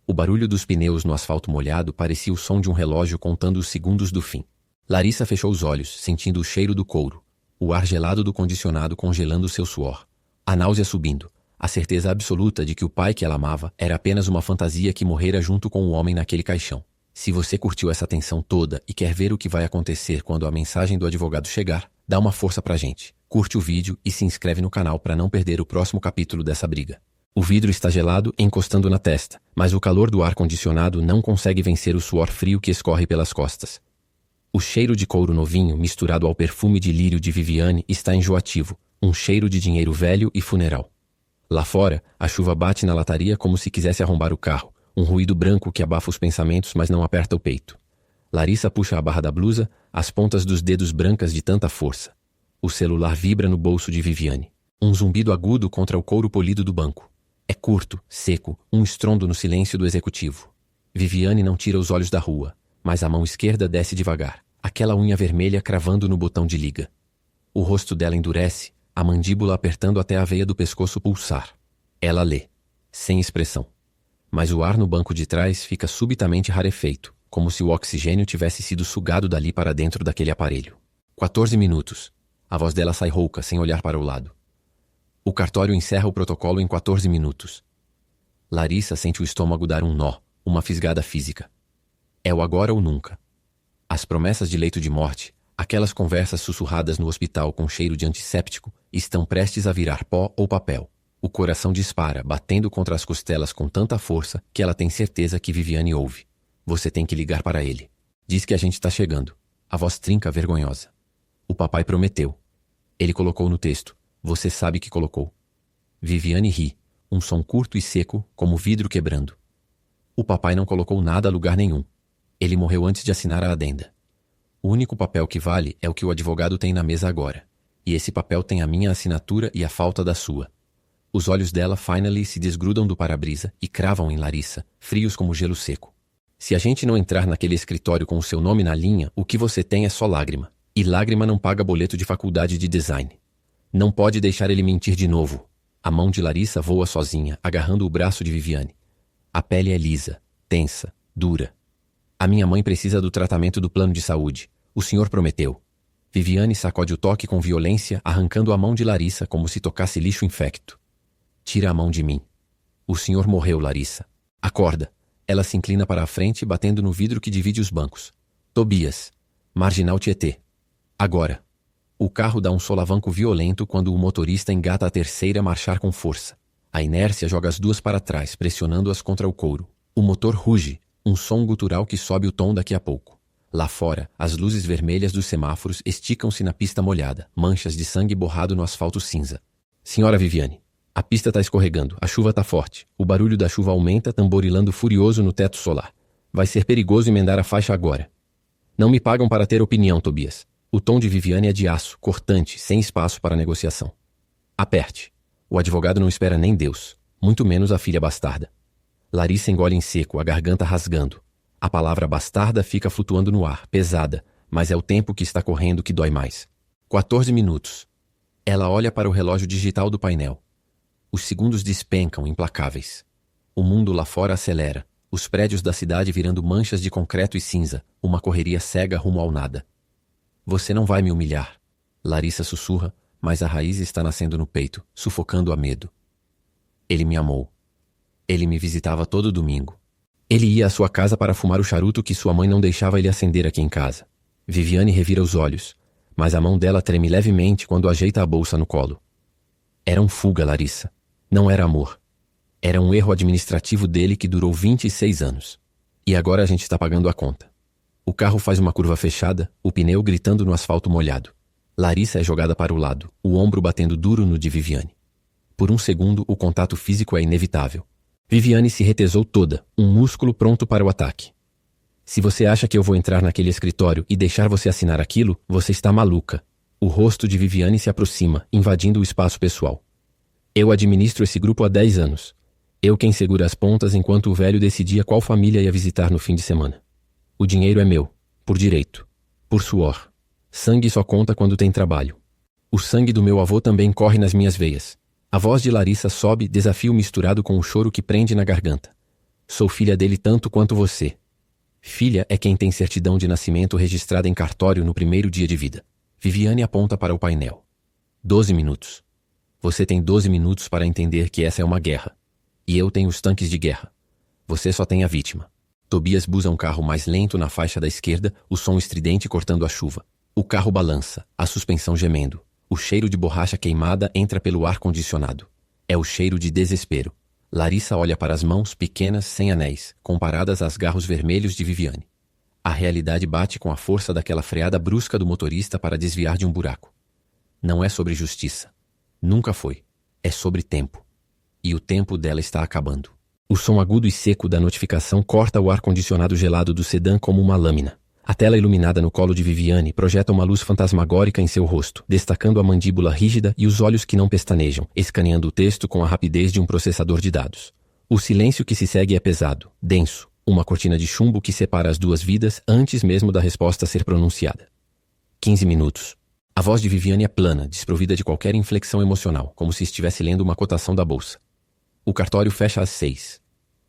O barulho dos pneus no asfalto molhado parecia o som de um relógio contando os segundos do fim. Larissa fechou os olhos, sentindo o cheiro do couro, o ar gelado do condicionado congelando seu suor, a náusea subindo, a certeza absoluta de que o pai que ela amava era apenas uma fantasia que morrera junto com o homem naquele caixão. Se você curtiu essa tensão toda e quer ver o que vai acontecer quando a mensagem do advogado chegar, dá uma força pra gente. Curte o vídeo e se inscreve no canal para não perder o próximo capítulo dessa briga. O vidro está gelado, encostando na testa, mas o calor do ar-condicionado não consegue vencer o suor frio que escorre pelas costas. O cheiro de couro novinho, misturado ao perfume de lírio de Viviane, está enjoativo, um cheiro de dinheiro velho e funeral. Lá fora, a chuva bate na lataria como se quisesse arrombar o carro. Um ruído branco que abafa os pensamentos, mas não aperta o peito. Larissa puxa a barra da blusa, as pontas dos dedos brancas de tanta força. O celular vibra no bolso de Viviane. Um zumbido agudo contra o couro polido do banco. É curto, seco, um estrondo no silêncio do executivo. Viviane não tira os olhos da rua, mas a mão esquerda desce devagar, aquela unha vermelha cravando no botão de liga. O rosto dela endurece, a mandíbula apertando até a veia do pescoço pulsar. Ela lê, sem expressão. Mas o ar no banco de trás fica subitamente rarefeito, como se o oxigênio tivesse sido sugado dali para dentro daquele aparelho. 14 minutos. A voz dela sai rouca, sem olhar para o lado. O cartório encerra o protocolo em 14 minutos. Larissa sente o estômago dar um nó, uma fisgada física. É o agora ou nunca. As promessas de leito de morte, aquelas conversas sussurradas no hospital com cheiro de antisséptico, estão prestes a virar pó ou papel. O coração dispara, batendo contra as costelas com tanta força que ela tem certeza que Viviane ouve. Você tem que ligar para ele. Diz que a gente está chegando. A voz trinca vergonhosa. O papai prometeu. Ele colocou no texto. Você sabe que colocou. Viviane ri, um som curto e seco, como vidro quebrando. O papai não colocou nada a lugar nenhum. Ele morreu antes de assinar a adenda. O único papel que vale é o que o advogado tem na mesa agora. E esse papel tem a minha assinatura e a falta da sua. Os olhos dela finally se desgrudam do para-brisa e cravam em Larissa, frios como gelo seco. Se a gente não entrar naquele escritório com o seu nome na linha, o que você tem é só lágrima. E lágrima não paga boleto de faculdade de design. Não pode deixar ele mentir de novo. A mão de Larissa voa sozinha, agarrando o braço de Viviane. A pele é lisa, tensa, dura. A minha mãe precisa do tratamento do plano de saúde. O senhor prometeu. Viviane sacode o toque com violência, arrancando a mão de Larissa como se tocasse lixo infecto. Tira a mão de mim. O senhor morreu, Larissa. Acorda. Ela se inclina para a frente, batendo no vidro que divide os bancos. Tobias. Marginal Tietê. Agora. O carro dá um solavanco violento quando o motorista engata a terceira a marchar com força. A inércia joga as duas para trás, pressionando-as contra o couro. O motor ruge, um som gutural que sobe o tom daqui a pouco. Lá fora, as luzes vermelhas dos semáforos esticam-se na pista molhada, manchas de sangue borrado no asfalto cinza. Senhora Viviane, a pista está escorregando, a chuva está forte. O barulho da chuva aumenta, tamborilando furioso no teto solar. Vai ser perigoso emendar a faixa agora. Não me pagam para ter opinião, Tobias. O tom de Viviane é de aço, cortante, sem espaço para negociação. Aperte. O advogado não espera nem Deus, muito menos a filha bastarda. Larissa engole em seco, a garganta rasgando. A palavra bastarda fica flutuando no ar, pesada, mas é o tempo que está correndo que dói mais. 14 minutos. Ela olha para o relógio digital do painel. Os segundos despencam, implacáveis. O mundo lá fora acelera, os prédios da cidade virando manchas de concreto e cinza, uma correria cega rumo ao nada. Você não vai me humilhar. Larissa sussurra, mas a raiz está nascendo no peito, sufocando a medo. Ele me amou. Ele me visitava todo domingo. Ele ia à sua casa para fumar o charuto que sua mãe não deixava ele acender aqui em casa. Viviane revira os olhos, mas a mão dela treme levemente quando ajeita a bolsa no colo. Era um fuga, Larissa. Não era amor. Era um erro administrativo dele que durou 26 anos. E agora a gente está pagando a conta. O carro faz uma curva fechada, o pneu gritando no asfalto molhado. Larissa é jogada para o lado, o ombro batendo duro no de Viviane. Por um segundo, o contato físico é inevitável. Viviane se retesou toda, um músculo pronto para o ataque. Se você acha que eu vou entrar naquele escritório e deixar você assinar aquilo, você está maluca. O rosto de Viviane se aproxima, invadindo o espaço pessoal. Eu administro esse grupo há 10 anos. Eu quem segura as pontas enquanto o velho decidia qual família ia visitar no fim de semana. O dinheiro é meu, por direito, por suor. Sangue só conta quando tem trabalho. O sangue do meu avô também corre nas minhas veias. A voz de Larissa sobe, desafio misturado com o choro que prende na garganta. Sou filha dele tanto quanto você. Filha é quem tem certidão de nascimento registrada em cartório no primeiro dia de vida. Viviane aponta para o painel. 12 minutos. Você tem 12 minutos para entender que essa é uma guerra. E eu tenho os tanques de guerra. Você só tem a vítima. Tobias buza um carro mais lento na faixa da esquerda, o som estridente cortando a chuva. O carro balança, a suspensão gemendo. O cheiro de borracha queimada entra pelo ar-condicionado. É o cheiro de desespero. Larissa olha para as mãos pequenas sem anéis, comparadas às garros vermelhos de Viviane. A realidade bate com a força daquela freada brusca do motorista para desviar de um buraco. Não é sobre justiça. Nunca foi. É sobre tempo. E o tempo dela está acabando. O som agudo e seco da notificação corta o ar-condicionado gelado do sedã como uma lâmina. A tela iluminada no colo de Viviane projeta uma luz fantasmagórica em seu rosto, destacando a mandíbula rígida e os olhos que não pestanejam, escaneando o texto com a rapidez de um processador de dados. O silêncio que se segue é pesado, denso, uma cortina de chumbo que separa as duas vidas antes mesmo da resposta ser pronunciada. 15 minutos. A voz de Viviane é plana, desprovida de qualquer inflexão emocional, como se estivesse lendo uma cotação da bolsa. O cartório fecha às 6.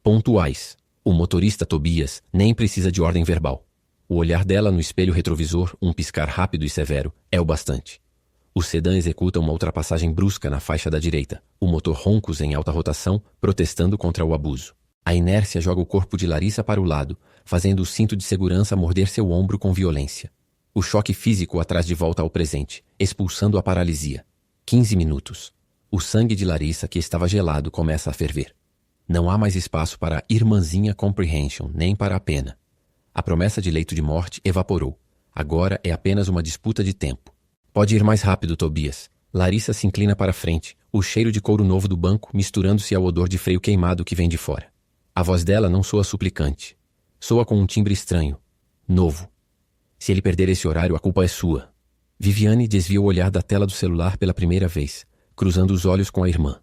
Pontuais. O motorista Tobias nem precisa de ordem verbal. O olhar dela no espelho retrovisor, um piscar rápido e severo, é o bastante. O sedã executa uma ultrapassagem brusca na faixa da direita, o motor roncos em alta rotação, protestando contra o abuso. A inércia joga o corpo de Larissa para o lado, fazendo o cinto de segurança morder seu ombro com violência. O choque físico a traz de volta ao presente, expulsando a paralisia. 15 minutos. O sangue de Larissa, que estava gelado, começa a ferver. Não há mais espaço para a irmãzinha comprehension, nem para a pena. A promessa de leito de morte evaporou. Agora é apenas uma disputa de tempo. Pode ir mais rápido, Tobias. Larissa se inclina para frente, o cheiro de couro novo do banco misturando-se ao odor de freio queimado que vem de fora. A voz dela não soa suplicante. Soa com um timbre estranho. Novo. Se ele perder esse horário, a culpa é sua. Viviane desvia o olhar da tela do celular pela primeira vez, cruzando os olhos com a irmã.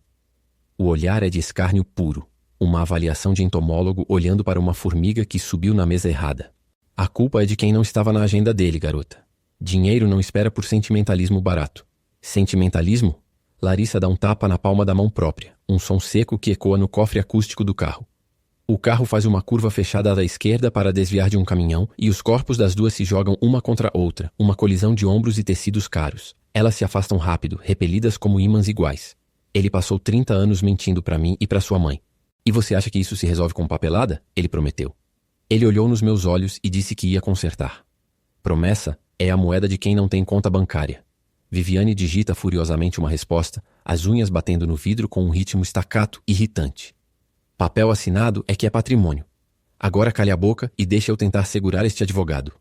O olhar é de escárnio puro, uma avaliação de entomólogo olhando para uma formiga que subiu na mesa errada. A culpa é de quem não estava na agenda dele, garota. Dinheiro não espera por sentimentalismo barato. Sentimentalismo? Larissa dá um tapa na palma da mão própria, um som seco que ecoa no cofre acústico do carro. O carro faz uma curva fechada à esquerda para desviar de um caminhão e os corpos das duas se jogam uma contra a outra, uma colisão de ombros e tecidos caros. Elas se afastam rápido, repelidas como ímãs iguais. Ele passou 30 anos mentindo para mim e para sua mãe. E você acha que isso se resolve com papelada? Ele prometeu. Ele olhou nos meus olhos e disse que ia consertar. Promessa é a moeda de quem não tem conta bancária. Viviane digita furiosamente uma resposta, as unhas batendo no vidro com um ritmo staccato irritante. Papel assinado é que é patrimônio. Agora cale a boca e deixe eu tentar segurar este advogado.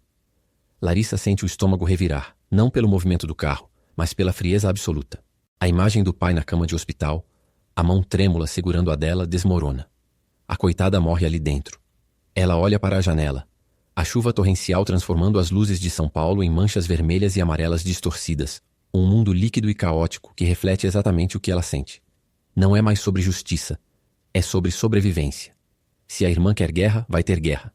Larissa sente o estômago revirar, não pelo movimento do carro, mas pela frieza absoluta. A imagem do pai na cama de hospital, a mão trêmula segurando a dela, desmorona. A coitada morre ali dentro. Ela olha para a janela. A chuva torrencial transformando as luzes de São Paulo em manchas vermelhas e amarelas distorcidas. Um mundo líquido e caótico que reflete exatamente o que ela sente. Não é mais sobre justiça. É sobre sobrevivência. Se a irmã quer guerra, vai ter guerra.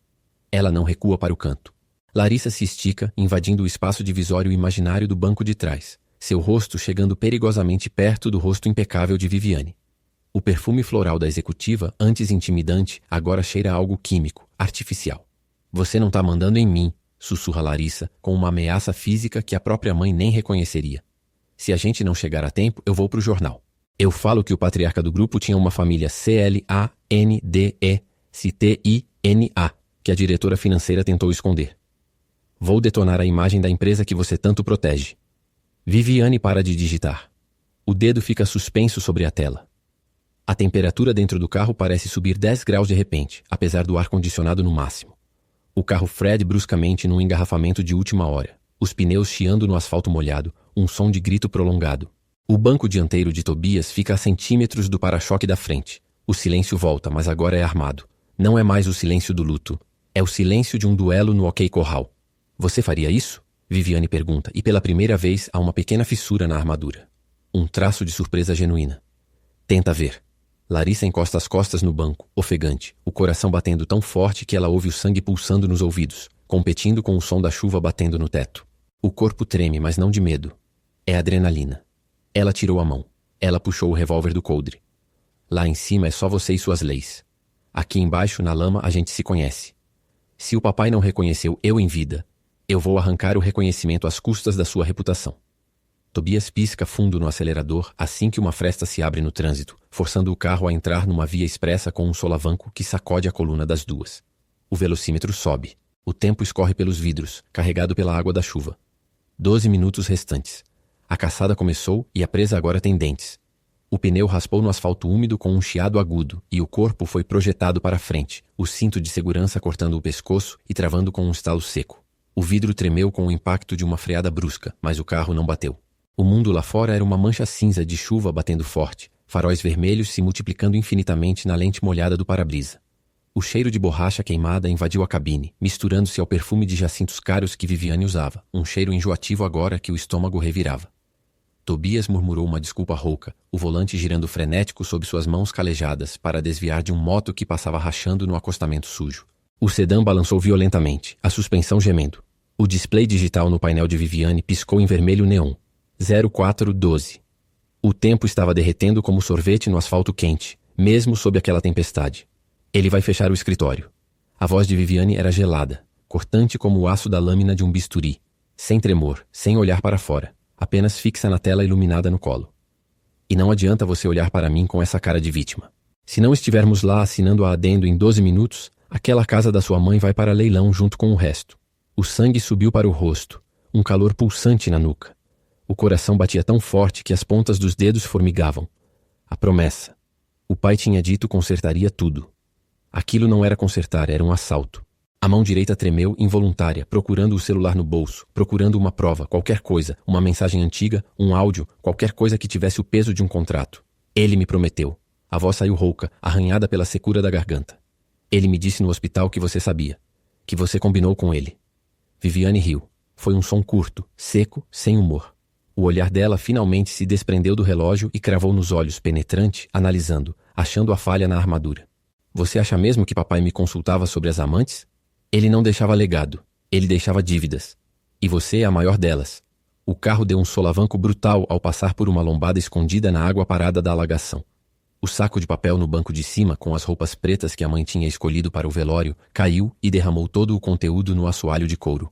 Ela não recua para o canto. Larissa se estica, invadindo o espaço divisório imaginário do banco de trás, seu rosto chegando perigosamente perto do rosto impecável de Viviane. O perfume floral da executiva, antes intimidante, agora cheira a algo químico, artificial. Você não tá mandando em mim, sussurra Larissa, com uma ameaça física que a própria mãe nem reconheceria. Se a gente não chegar a tempo, eu vou pro jornal. Eu falo que o patriarca do grupo tinha uma família CLANDECTINA, que a diretora financeira tentou esconder. Vou detonar a imagem da empresa que você tanto protege. Viviane para de digitar. O dedo fica suspenso sobre a tela. A temperatura dentro do carro parece subir 10 graus de repente, apesar do ar-condicionado no máximo. O carro Fred bruscamente num engarrafamento de última hora, os pneus chiando no asfalto molhado, um som de grito prolongado. O banco dianteiro de Tobias fica a centímetros do para-choque da frente. O silêncio volta, mas agora é armado. Não é mais o silêncio do luto. É o silêncio de um duelo no OK Corral. Você faria isso? Viviane pergunta, e pela primeira vez há uma pequena fissura na armadura. Um traço de surpresa genuína. Tenta ver. Larissa encosta as costas no banco, ofegante, o coração batendo tão forte que ela ouve o sangue pulsando nos ouvidos, competindo com o som da chuva batendo no teto. O corpo treme, mas não de medo. É adrenalina. Ela tirou a mão. Ela puxou o revólver do coldre. Lá em cima é só você e suas leis. Aqui embaixo, na lama, a gente se conhece. Se o papai não reconheceu eu em vida, eu vou arrancar o reconhecimento às custas da sua reputação. Tobias pisca fundo no acelerador assim que uma fresta se abre no trânsito, forçando o carro a entrar numa via expressa com um solavanco que sacode a coluna das duas. O velocímetro sobe. O tempo escorre pelos vidros, carregado pela água da chuva. 12 minutos restantes. A caçada começou e a presa agora tem dentes. O pneu raspou no asfalto úmido com um chiado agudo e o corpo foi projetado para frente, o cinto de segurança cortando o pescoço e travando com um estalo seco. O vidro tremeu com o impacto de uma freada brusca, mas o carro não bateu. O mundo lá fora era uma mancha cinza de chuva batendo forte, faróis vermelhos se multiplicando infinitamente na lente molhada do para-brisa. O cheiro de borracha queimada invadiu a cabine, misturando-se ao perfume de jacintos caros que Viviane usava, um cheiro enjoativo agora que o estômago revirava. Tobias murmurou uma desculpa rouca, o volante girando frenético sob suas mãos calejadas para desviar de um moto que passava rachando no acostamento sujo. O sedã balançou violentamente, a suspensão gemendo. O display digital no painel de Viviane piscou em vermelho neon. 0412. O tempo estava derretendo como sorvete no asfalto quente, mesmo sob aquela tempestade. Ele vai fechar o escritório. A voz de Viviane era gelada, cortante como o aço da lâmina de um bisturi, sem tremor, sem olhar para fora, apenas fixa na tela iluminada no colo. E não adianta você olhar para mim com essa cara de vítima. Se não estivermos lá assinando a adendo em 12 minutos, aquela casa da sua mãe vai para leilão junto com o resto. O sangue subiu para o rosto, um calor pulsante na nuca. O coração batia tão forte que as pontas dos dedos formigavam. A promessa. O pai tinha dito consertaria tudo. Aquilo não era consertar, era um assalto. A mão direita tremeu, involuntária, procurando o celular no bolso, procurando uma prova, qualquer coisa, uma mensagem antiga, um áudio, qualquer coisa que tivesse o peso de um contrato. Ele me prometeu. A voz saiu rouca, arranhada pela secura da garganta. Ele me disse no hospital que você sabia. Que você combinou com ele. Viviane riu. Foi um som curto, seco, sem humor. O olhar dela finalmente se desprendeu do relógio e cravou nos olhos, penetrante, analisando, achando a falha na armadura. Você acha mesmo que papai me consultava sobre as amantes? Ele não deixava legado. Ele deixava dívidas. E você é a maior delas. O carro deu um solavanco brutal ao passar por uma lombada escondida na água parada da alagação. O saco de papel no banco de cima, com as roupas pretas que a mãe tinha escolhido para o velório, caiu e derramou todo o conteúdo no assoalho de couro.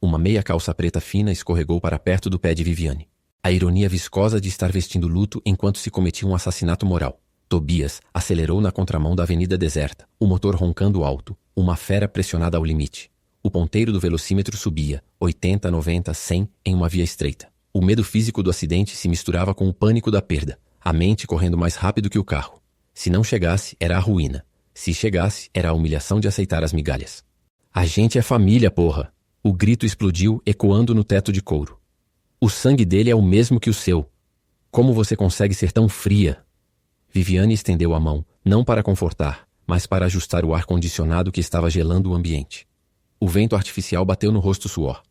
Uma meia calça preta fina escorregou para perto do pé de Viviane. A ironia viscosa de estar vestindo luto enquanto se cometia um assassinato moral. Tobias acelerou na contramão da avenida deserta, o motor roncando alto, uma fera pressionada ao limite. O ponteiro do velocímetro subia, 80, 90, 100, em uma via estreita. O medo físico do acidente se misturava com o pânico da perda, a mente correndo mais rápido que o carro. Se não chegasse, era a ruína. Se chegasse, era a humilhação de aceitar as migalhas. A gente é família, porra! O grito explodiu, ecoando no teto de couro. O sangue dele é o mesmo que o seu. Como você consegue ser tão fria? Viviane estendeu a mão, não para confortar, mas para ajustar o ar-condicionado que estava gelando o ambiente. O vento artificial bateu no rosto suor.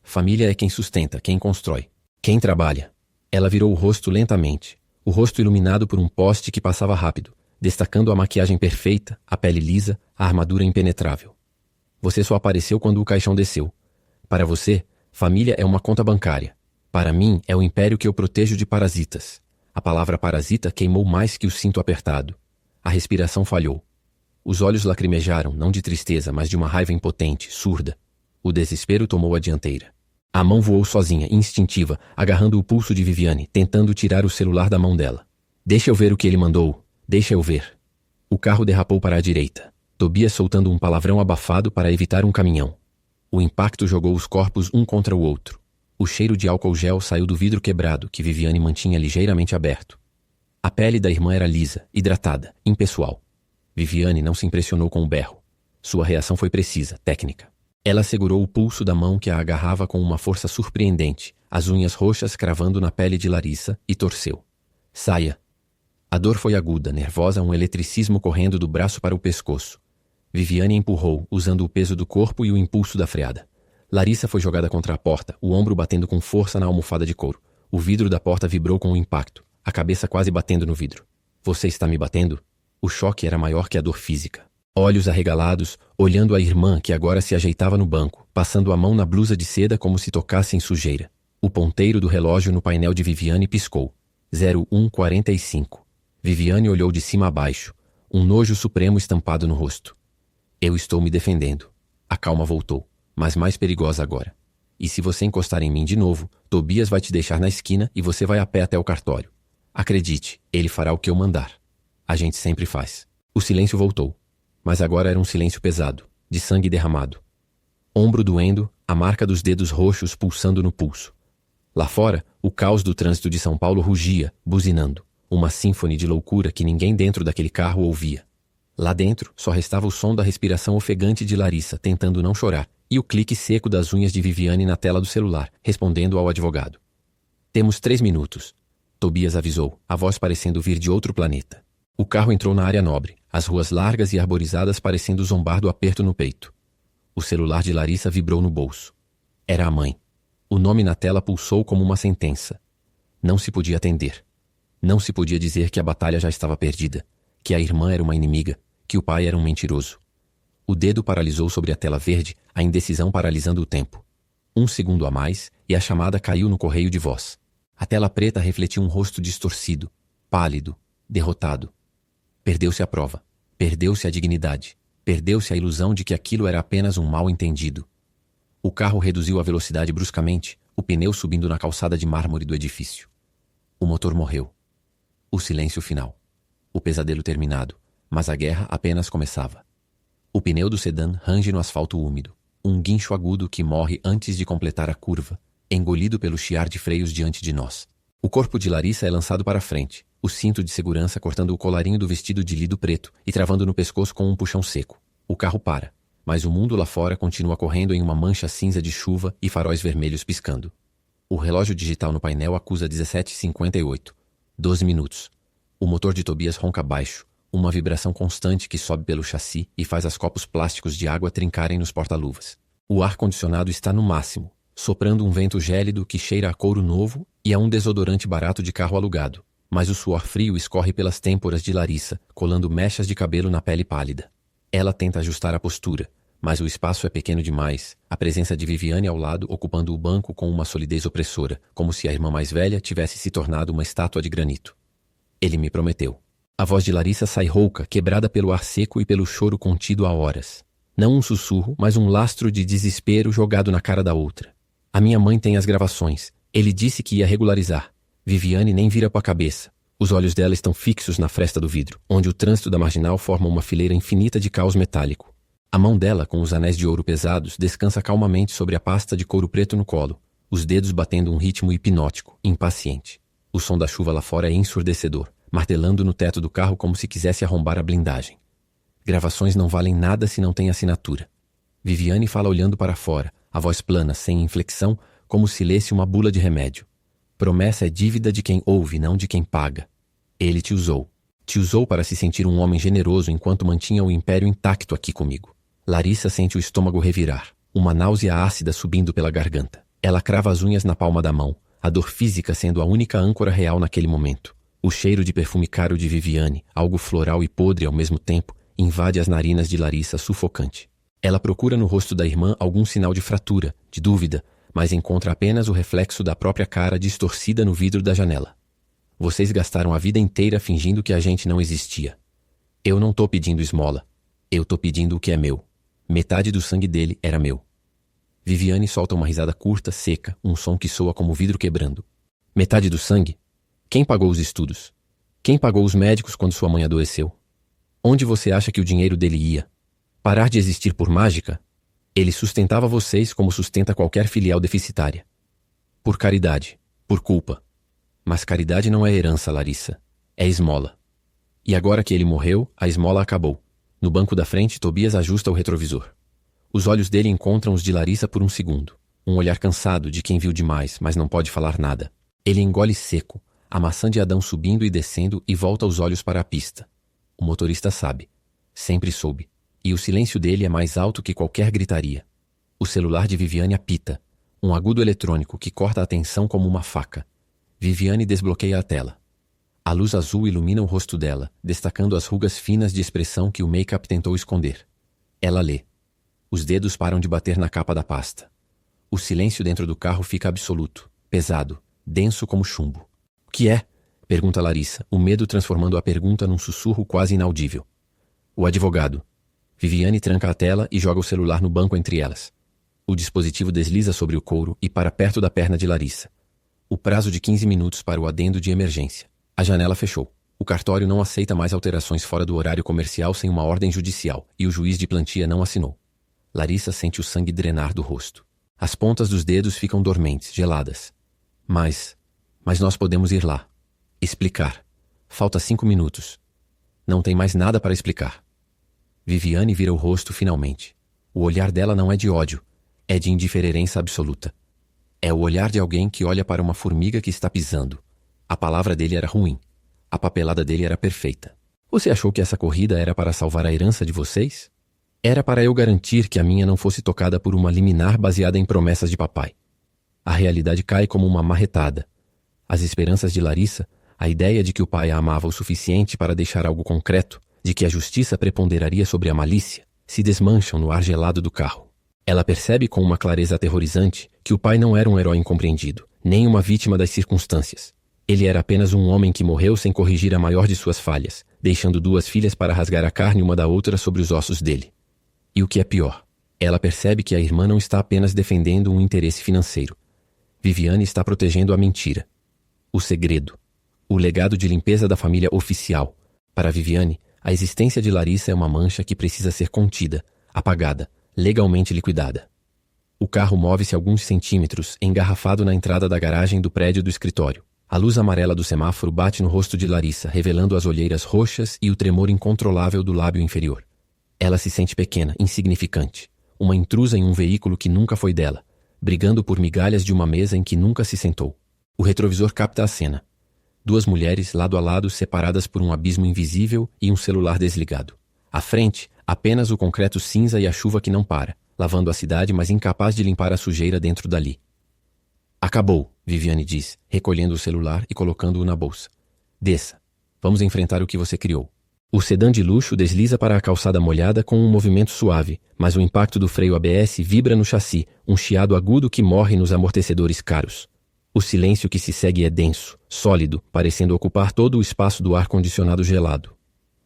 Família é quem sustenta, quem constrói, quem trabalha. Ela virou o rosto lentamente, o rosto iluminado por um poste que passava rápido, destacando a maquiagem perfeita, a pele lisa, a armadura impenetrável. Você só apareceu quando o caixão desceu. Para você, família é uma conta bancária. Para mim, é o império que eu protejo de parasitas. A palavra parasita queimou mais que o cinto apertado. A respiração falhou. Os olhos lacrimejaram, não de tristeza, mas de uma raiva impotente, surda. O desespero tomou a dianteira. A mão voou sozinha, instintiva, agarrando o pulso de Viviane, tentando tirar o celular da mão dela. Deixa eu ver o que ele mandou. Deixa eu ver. O carro derrapou para a direita. Tobias soltando um palavrão abafado para evitar um caminhão. O impacto jogou os corpos um contra o outro. O cheiro de álcool gel saiu do vidro quebrado, que Viviane mantinha ligeiramente aberto. A pele da irmã era lisa, hidratada, impessoal. Viviane não se impressionou com o berro. Sua reação foi precisa, técnica. Ela segurou o pulso da mão que a agarrava com uma força surpreendente, as unhas roxas cravando na pele de Larissa, e torceu. Saia. A dor foi aguda, nervosa, um eletricismo correndo do braço para o pescoço. Viviane empurrou, usando o peso do corpo e o impulso da freada. Larissa foi jogada contra a porta, o ombro batendo com força na almofada de couro. O vidro da porta vibrou com o impacto, a cabeça quase batendo no vidro. Você está me batendo? O choque era maior que a dor física. Olhos arregalados, olhando a irmã que agora se ajeitava no banco, passando a mão na blusa de seda como se tocasse em sujeira. O ponteiro do relógio no painel de Viviane piscou. 01:45. Viviane olhou de cima a baixo, um nojo supremo estampado no rosto. Eu estou me defendendo. A calma voltou, mas mais perigosa agora. E se você encostar em mim de novo, Tobias vai te deixar na esquina e você vai a pé até o cartório. Acredite, ele fará o que eu mandar. A gente sempre faz. O silêncio voltou, mas agora era um silêncio pesado, de sangue derramado. Ombro doendo, a marca dos dedos roxos pulsando no pulso. Lá fora, o caos do trânsito de São Paulo rugia, buzinando, uma sínfone de loucura que ninguém dentro daquele carro ouvia. Lá dentro, só restava o som da respiração ofegante de Larissa, tentando não chorar, e o clique seco das unhas de Viviane na tela do celular, respondendo ao advogado. Temos 3 minutos, Tobias avisou, a voz parecendo vir de outro planeta. O carro entrou na área nobre, as ruas largas e arborizadas parecendo zombar do aperto no peito. O celular de Larissa vibrou no bolso. Era a mãe. O nome na tela pulsou como uma sentença. Não se podia atender. Não se podia dizer que a batalha já estava perdida, que a irmã era uma inimiga, que o pai era um mentiroso. O dedo paralisou sobre a tela verde, a indecisão paralisando o tempo. 1 segundo a mais, e a chamada caiu no correio de voz. A tela preta refletia um rosto distorcido, pálido, derrotado. Perdeu-se a prova. Perdeu-se a dignidade. Perdeu-se a ilusão de que aquilo era apenas um mal-entendido. O carro reduziu a velocidade bruscamente, o pneu subindo na calçada de mármore do edifício. O motor morreu. O silêncio final. O pesadelo terminado, mas a guerra apenas começava. O pneu do sedã range no asfalto úmido, um guincho agudo que morre antes de completar a curva, engolido pelo chiar de freios diante de nós. O corpo de Larissa é lançado para frente, o cinto de segurança cortando o colarinho do vestido de lido preto e travando no pescoço com um puxão seco. O carro para, mas o mundo lá fora continua correndo em uma mancha cinza de chuva e faróis vermelhos piscando. O relógio digital no painel acusa 17:58. 12 minutos. O motor de Tobias ronca baixo, Uma vibração constante que sobe pelo chassi e faz as copos plásticos de água trincarem nos porta-luvas. O ar-condicionado está no máximo, soprando um vento gélido que cheira a couro novo e a um desodorante barato de carro alugado. Mas o suor frio escorre pelas têmporas de Larissa, colando mechas de cabelo na pele pálida. Ela tenta ajustar a postura, mas o espaço é pequeno demais, a presença de Viviane ao lado ocupando o banco com uma solidez opressora, como se a irmã mais velha tivesse se tornado uma estátua de granito. Ele me prometeu. A voz de Larissa sai rouca, quebrada pelo ar seco e pelo choro contido há horas. Não um sussurro, mas um lastro de desespero jogado na cara da outra. A minha mãe tem as gravações. Ele disse que ia regularizar. Viviane nem vira para a cabeça. Os olhos dela estão fixos na fresta do vidro, onde o trânsito da marginal forma uma fileira infinita de caos metálico. A mão dela, com os anéis de ouro pesados, descansa calmamente sobre a pasta de couro preto no colo, os dedos batendo um ritmo hipnótico, impaciente. O som da chuva lá fora é ensurdecedor, martelando no teto do carro como se quisesse arrombar a blindagem. Gravações não valem nada se não tem assinatura. Viviane fala olhando para fora, a voz plana, sem inflexão, como se lesse uma bula de remédio. Promessa é dívida de quem ouve, não de quem paga. Ele te usou. Te usou para se sentir um homem generoso enquanto mantinha o império intacto aqui comigo. Larissa sente o estômago revirar, uma náusea ácida subindo pela garganta. Ela crava as unhas na palma da mão, a dor física sendo a única âncora real naquele momento. O cheiro de perfume caro de Viviane, algo floral e podre ao mesmo tempo, invade as narinas de Larissa sufocante. Ela procura no rosto da irmã algum sinal de fratura, de dúvida, mas encontra apenas o reflexo da própria cara distorcida no vidro da janela. Vocês gastaram a vida inteira fingindo que a gente não existia. Eu não tô pedindo esmola. Eu tô pedindo o que é meu. Metade do sangue dele era meu. Viviane solta uma risada curta, seca, um som que soa como vidro quebrando. Metade do sangue? Quem pagou os estudos? Quem pagou os médicos quando sua mãe adoeceu? Onde você acha que o dinheiro dele ia? Parar de existir por mágica? Ele sustentava vocês como sustenta qualquer filial deficitária. Por caridade, por culpa. Mas caridade não é herança, Larissa. É esmola. E agora que ele morreu, a esmola acabou. No banco da frente, Tobias ajusta o retrovisor. Os olhos dele encontram os de Larissa por um segundo. Um olhar cansado de quem viu demais, mas não pode falar nada. Ele engole seco, a maçã de Adão subindo e descendo e volta os olhos para a pista. O motorista sabe. Sempre soube. E o silêncio dele é mais alto que qualquer gritaria. O celular de Viviane apita. Um agudo eletrônico que corta a atenção como uma faca. Viviane desbloqueia a tela. A luz azul ilumina o rosto dela, destacando as rugas finas de expressão que o make-up tentou esconder. Ela lê. Os dedos param de bater na capa da pasta. O silêncio dentro do carro fica absoluto, pesado, denso como chumbo. O que é? Pergunta Larissa, o medo transformando a pergunta num sussurro quase inaudível. O advogado. Viviane tranca a tela e joga o celular no banco entre elas. O dispositivo desliza sobre o couro e para perto da perna de Larissa. O prazo de 15 minutos para o adendo de emergência. A janela fechou. O cartório não aceita mais alterações fora do horário comercial sem uma ordem judicial, e o juiz de plantia não assinou. Larissa sente o sangue drenar do rosto. As pontas dos dedos ficam dormentes, geladas. Mas nós podemos ir lá. Explicar. Falta 5 minutos. Não tem mais nada para explicar. Viviane vira o rosto finalmente. O olhar dela não é de ódio, é de indiferença absoluta. É o olhar de alguém que olha para uma formiga que está pisando. A palavra dele era ruim. A papelada dele era perfeita. Você achou que essa corrida era para salvar a herança de vocês? Era para eu garantir que a minha não fosse tocada por uma liminar baseada em promessas de papai. A realidade cai como uma marretada. As esperanças de Larissa, a ideia de que o pai a amava o suficiente para deixar algo concreto, de que a justiça preponderaria sobre a malícia, se desmancham no ar gelado do carro. Ela percebe com uma clareza aterrorizante que o pai não era um herói incompreendido, nem uma vítima das circunstâncias. Ele era apenas um homem que morreu sem corrigir a maior de suas falhas, deixando 2 filhas para rasgar a carne uma da outra sobre os ossos dele. E o que é pior, ela percebe que a irmã não está apenas defendendo um interesse financeiro. Viviane está protegendo a mentira. O segredo. O legado de limpeza da família oficial. Para Viviane, a existência de Larissa é uma mancha que precisa ser contida, apagada, legalmente liquidada. O carro move-se alguns centímetros, engarrafado na entrada da garagem do prédio do escritório. A luz amarela do semáforo bate no rosto de Larissa, revelando as olheiras roxas e o tremor incontrolável do lábio inferior. Ela se sente pequena, insignificante, uma intrusa em um veículo que nunca foi dela, brigando por migalhas de uma mesa em que nunca se sentou. O retrovisor capta a cena. Duas mulheres lado a lado separadas por um abismo invisível e um celular desligado. À frente, apenas o concreto cinza e a chuva que não para, lavando a cidade, mas incapaz de limpar a sujeira dentro dali. Acabou, Viviane diz, recolhendo o celular e colocando-o na bolsa. Desça. Vamos enfrentar o que você criou. O sedã de luxo desliza para a calçada molhada com um movimento suave, mas o impacto do freio ABS vibra no chassi, um chiado agudo que morre nos amortecedores caros. O silêncio que se segue é denso, sólido, parecendo ocupar todo o espaço do ar-condicionado gelado.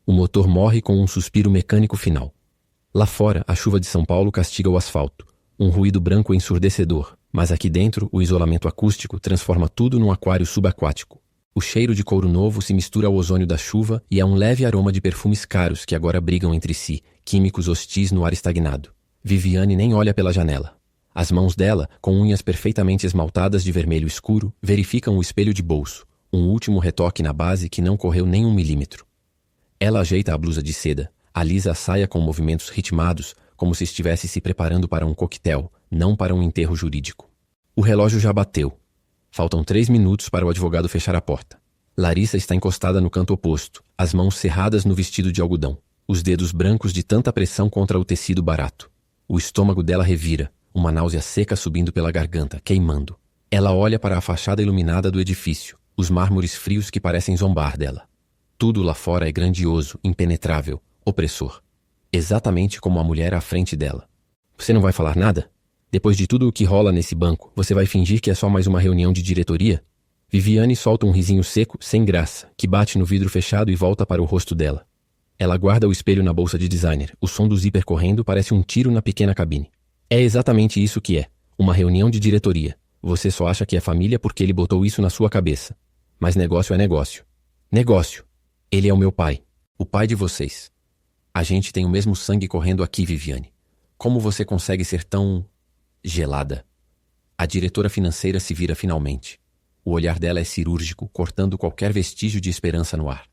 O motor morre com um suspiro mecânico final. Lá fora, a chuva de São Paulo castiga o asfalto, um ruído branco ensurdecedor, mas aqui dentro, o isolamento acústico transforma tudo num aquário subaquático. O cheiro de couro novo se mistura ao ozônio da chuva e há um leve aroma de perfumes caros que agora brigam entre si, químicos hostis no ar estagnado. Viviane nem olha pela janela. As mãos dela, com unhas perfeitamente esmaltadas de vermelho escuro, verificam o espelho de bolso, um último retoque na base que não correu nem 1 milímetro. Ela ajeita a blusa de seda, alisa a saia com movimentos ritmados, como se estivesse se preparando para um coquetel, não para um enterro jurídico. O relógio já bateu. Faltam 3 minutos para o advogado fechar a porta. Larissa está encostada no canto oposto, as mãos cerradas no vestido de algodão, os dedos brancos de tanta pressão contra o tecido barato. O estômago dela revira, uma náusea seca subindo pela garganta, queimando. Ela olha para a fachada iluminada do edifício, os mármores frios que parecem zombar dela. Tudo lá fora é grandioso, impenetrável, opressor. Exatamente como a mulher à frente dela. Você não vai falar nada? Depois de tudo o que rola nesse banco, você vai fingir que é só mais uma reunião de diretoria? Viviane solta um risinho seco, sem graça, que bate no vidro fechado e volta para o rosto dela. Ela guarda o espelho na bolsa de designer. O som do zíper correndo parece um tiro na pequena cabine. É exatamente isso que é. Uma reunião de diretoria. Você só acha que é família porque ele botou isso na sua cabeça. Mas negócio é negócio. Negócio. Ele é o meu pai. O pai de vocês. A gente tem o mesmo sangue correndo aqui, Viviane. Como você consegue ser tão... gelada? A diretora financeira se vira finalmente. O olhar dela é cirúrgico, cortando qualquer vestígio de esperança no ar.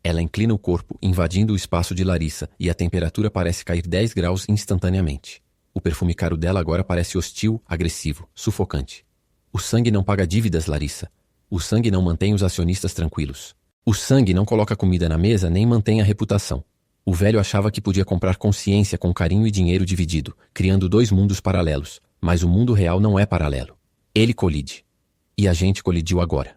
Ela inclina o corpo, invadindo o espaço de Larissa, e a temperatura parece cair 10 graus instantaneamente. O perfume caro dela agora parece hostil, agressivo, sufocante. O sangue não paga dívidas, Larissa. O sangue não mantém os acionistas tranquilos. O sangue não coloca comida na mesa nem mantém a reputação. O velho achava que podia comprar consciência com carinho e dinheiro dividido, criando 2 mundos paralelos. Mas o mundo real não é paralelo. Ele colide. E a gente colidiu agora.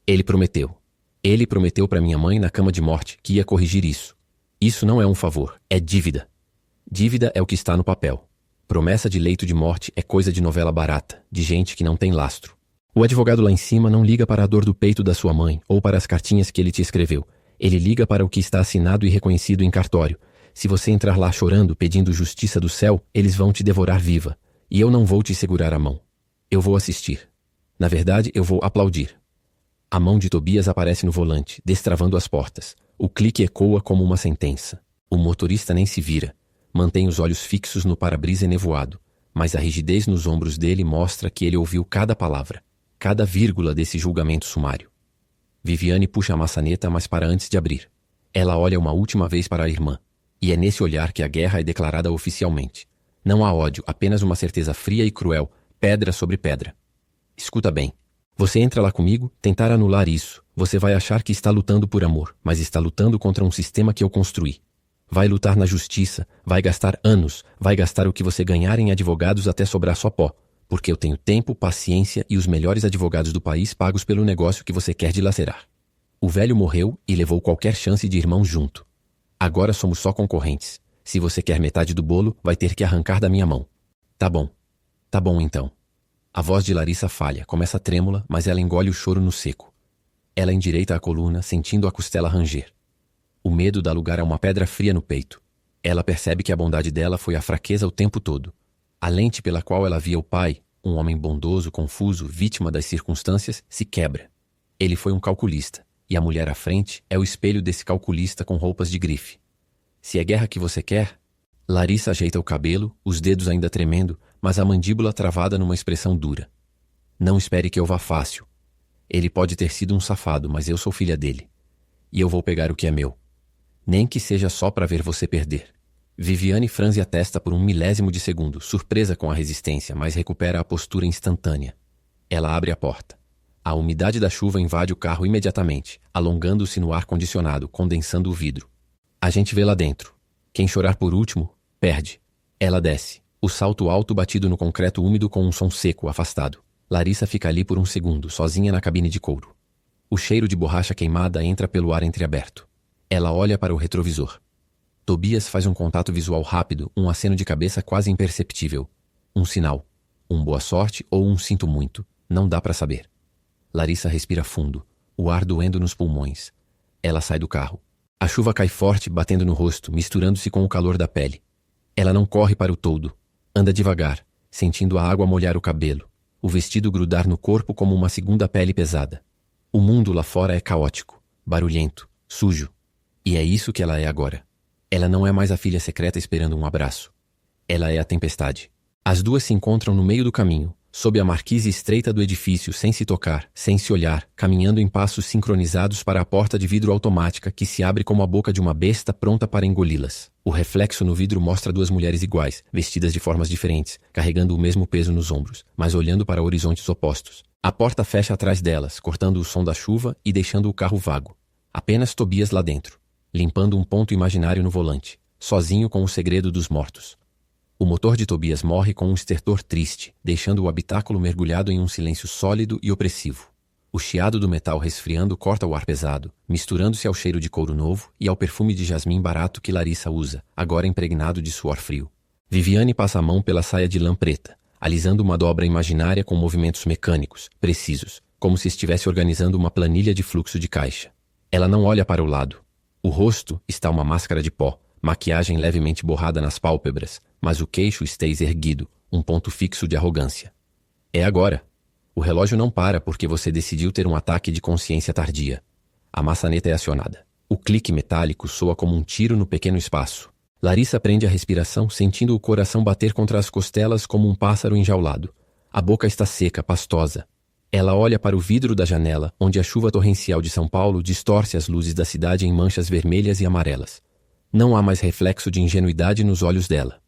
Ele prometeu. Ele prometeu para minha mãe na cama de morte que ia corrigir isso. Isso não é um favor, é dívida. Dívida é o que está no papel. Promessa de leito de morte é coisa de novela barata, de gente que não tem lastro. O advogado lá em cima não liga para a dor do peito da sua mãe ou para as cartinhas que ele te escreveu. Ele liga para o que está assinado e reconhecido em cartório. Se você entrar lá chorando, pedindo justiça do céu, eles vão te devorar viva. E eu não vou te segurar a mão. Eu vou assistir. Na verdade, eu vou aplaudir. A mão de Tobias aparece no volante, destravando as portas. O clique ecoa como uma sentença. O motorista nem se vira. Mantém os olhos fixos no para-brisa enevoado, mas a rigidez nos ombros dele mostra que ele ouviu cada palavra, cada vírgula desse julgamento sumário. Viviane puxa a maçaneta, mas para antes de abrir. Ela olha uma última vez para a irmã, e é nesse olhar que a guerra é declarada oficialmente. Não há ódio, apenas uma certeza fria e cruel, pedra sobre pedra. Escuta bem. Você entra lá comigo, tentar anular isso. Você vai achar que está lutando por amor, mas está lutando contra um sistema que eu construí. Vai lutar na justiça, vai gastar anos, vai gastar o que você ganhar em advogados até sobrar só pó, porque eu tenho tempo, paciência e os melhores advogados do país pagos pelo negócio que você quer dilacerar. O velho morreu e levou qualquer chance de irmão junto. Agora somos só concorrentes. Se você quer metade do bolo, vai ter que arrancar da minha mão. Tá bom então. A voz de Larissa falha, começa trêmula, mas ela engole o choro no seco. Ela endireita a coluna, sentindo a costela ranger. O medo dá lugar a uma pedra fria no peito. Ela percebe que a bondade dela foi a fraqueza o tempo todo. A lente pela qual ela via o pai, um homem bondoso, confuso, vítima das circunstâncias, se quebra. Ele foi um calculista, e a mulher à frente é o espelho desse calculista com roupas de grife. Se é guerra que você quer... Larissa ajeita o cabelo, os dedos ainda tremendo, mas a mandíbula travada numa expressão dura. Não espere que eu vá fácil. Ele pode ter sido um safado, mas eu sou filha dele. E eu vou pegar o que é meu. Nem que seja só para ver você perder. Viviane franze a testa por 1 milésimo de segundo, surpresa com a resistência, mas recupera a postura instantânea. Ela abre a porta. A umidade da chuva invade o carro imediatamente, alongando-se no ar-condicionado, condensando o vidro. A gente vê lá dentro. Quem chorar por último, perde. Ela desce. O salto alto batido no concreto úmido com um som seco, afastado. Larissa fica ali por um segundo, sozinha na cabine de couro. O cheiro de borracha queimada entra pelo ar entreaberto. Ela olha para o retrovisor. Tobias faz um contato visual rápido, um aceno de cabeça quase imperceptível. Um sinal. Um boa sorte ou um sinto muito. Não dá para saber. Larissa respira fundo, o ar doendo nos pulmões. Ela sai do carro. A chuva cai forte, batendo no rosto, misturando-se com o calor da pele. Ela não corre para o toldo. Anda devagar, sentindo a água molhar o cabelo, o vestido grudar no corpo como uma segunda pele pesada. O mundo lá fora é caótico, barulhento, sujo. E é isso que ela é agora. Ela não é mais a filha secreta esperando um abraço. Ela é a tempestade. As duas se encontram no meio do caminho, sob a marquise estreita do edifício, sem se tocar, sem se olhar, caminhando em passos sincronizados para a porta de vidro automática que se abre como a boca de uma besta pronta para engoli-las. O reflexo no vidro mostra duas mulheres iguais, vestidas de formas diferentes, carregando o mesmo peso nos ombros, mas olhando para horizontes opostos. A porta fecha atrás delas, cortando o som da chuva e deixando o carro vago. Apenas Tobias lá dentro, limpando um ponto imaginário no volante, sozinho com o segredo dos mortos. O motor de Tobias morre com um estertor triste, deixando o habitáculo mergulhado em um silêncio sólido e opressivo. O chiado do metal resfriando corta o ar pesado, misturando-se ao cheiro de couro novo e ao perfume de jasmim barato que Larissa usa, agora impregnado de suor frio. Viviane passa a mão pela saia de lã preta, alisando uma dobra imaginária com movimentos mecânicos, precisos, como se estivesse organizando uma planilha de fluxo de caixa. Ela não olha para o lado. O rosto está uma máscara de pó, maquiagem levemente borrada nas pálpebras, mas o queixo está erguido, um ponto fixo de arrogância. É agora. O relógio não para porque você decidiu ter um ataque de consciência tardia. A maçaneta é acionada. O clique metálico soa como um tiro no pequeno espaço. Larissa prende a respiração, sentindo o coração bater contra as costelas como um pássaro enjaulado. A boca está seca, pastosa. Ela olha para o vidro da janela, onde a chuva torrencial de São Paulo distorce as luzes da cidade em manchas vermelhas e amarelas. Não há mais reflexo de ingenuidade nos olhos dela.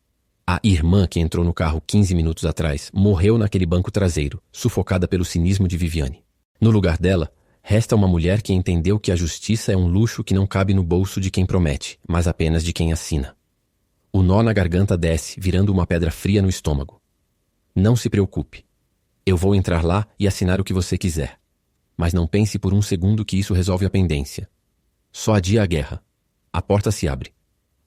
A irmã que entrou no carro 15 minutos atrás morreu naquele banco traseiro, sufocada pelo cinismo de Viviane. No lugar dela, resta uma mulher que entendeu que a justiça é um luxo que não cabe no bolso de quem promete, mas apenas de quem assina. O nó na garganta desce, virando uma pedra fria no estômago. Não se preocupe. Eu vou entrar lá e assinar o que você quiser. Mas não pense por um segundo que isso resolve a pendência. Só adia a guerra. A porta se abre.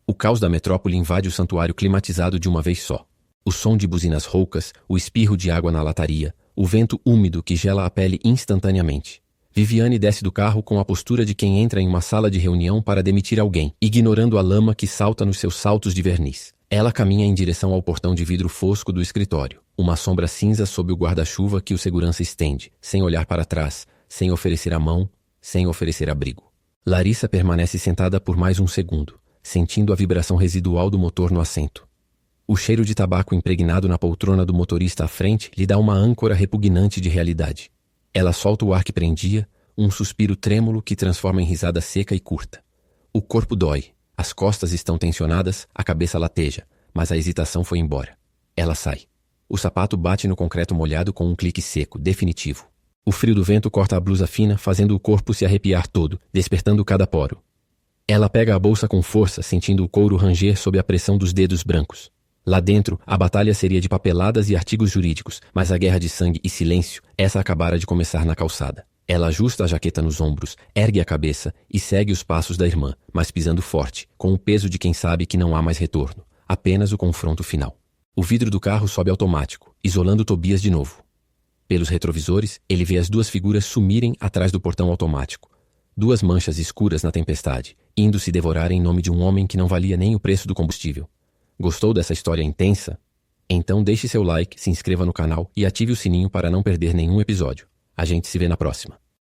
O caos da metrópole invade o santuário climatizado de uma vez só. O som de buzinas roucas, o espirro de água na lataria, o vento úmido que gela a pele instantaneamente. Viviane desce do carro com a postura de quem entra em uma sala de reunião para demitir alguém, ignorando a lama que salta nos seus saltos de verniz. Ela caminha em direção ao portão de vidro fosco do escritório, uma sombra cinza sob o guarda-chuva que o segurança estende, sem olhar para trás, sem oferecer a mão, sem oferecer abrigo. Larissa permanece sentada por mais um segundo, sentindo a vibração residual do motor no assento. O cheiro de tabaco impregnado na poltrona do motorista à frente lhe dá uma âncora repugnante de realidade. Ela solta o ar que prendia, um suspiro trêmulo que transforma em risada seca e curta. O corpo dói, as costas estão tensionadas, a cabeça lateja, mas a hesitação foi embora. Ela sai. O sapato bate no concreto molhado com um clique seco, definitivo. O frio do vento corta a blusa fina, fazendo o corpo se arrepiar todo, despertando cada poro. Ela pega a bolsa com força, sentindo o couro ranger sob a pressão dos dedos brancos. Lá dentro, a batalha seria de papeladas e artigos jurídicos, mas a guerra de sangue e silêncio, essa acabara de começar na calçada. Ela ajusta a jaqueta nos ombros, ergue a cabeça e segue os passos da irmã, mas pisando forte, com o peso de quem sabe que não há mais retorno, apenas o confronto final. O vidro do carro sobe automático, isolando Tobias de novo. Pelos retrovisores, ele vê as duas figuras sumirem atrás do portão automático. Duas manchas escuras na tempestade, indo se devorar em nome de um homem que não valia nem o preço do combustível. Gostou dessa história intensa? Então deixe seu like, se inscreva no canal e ative o sininho para não perder nenhum episódio. A gente se vê na próxima.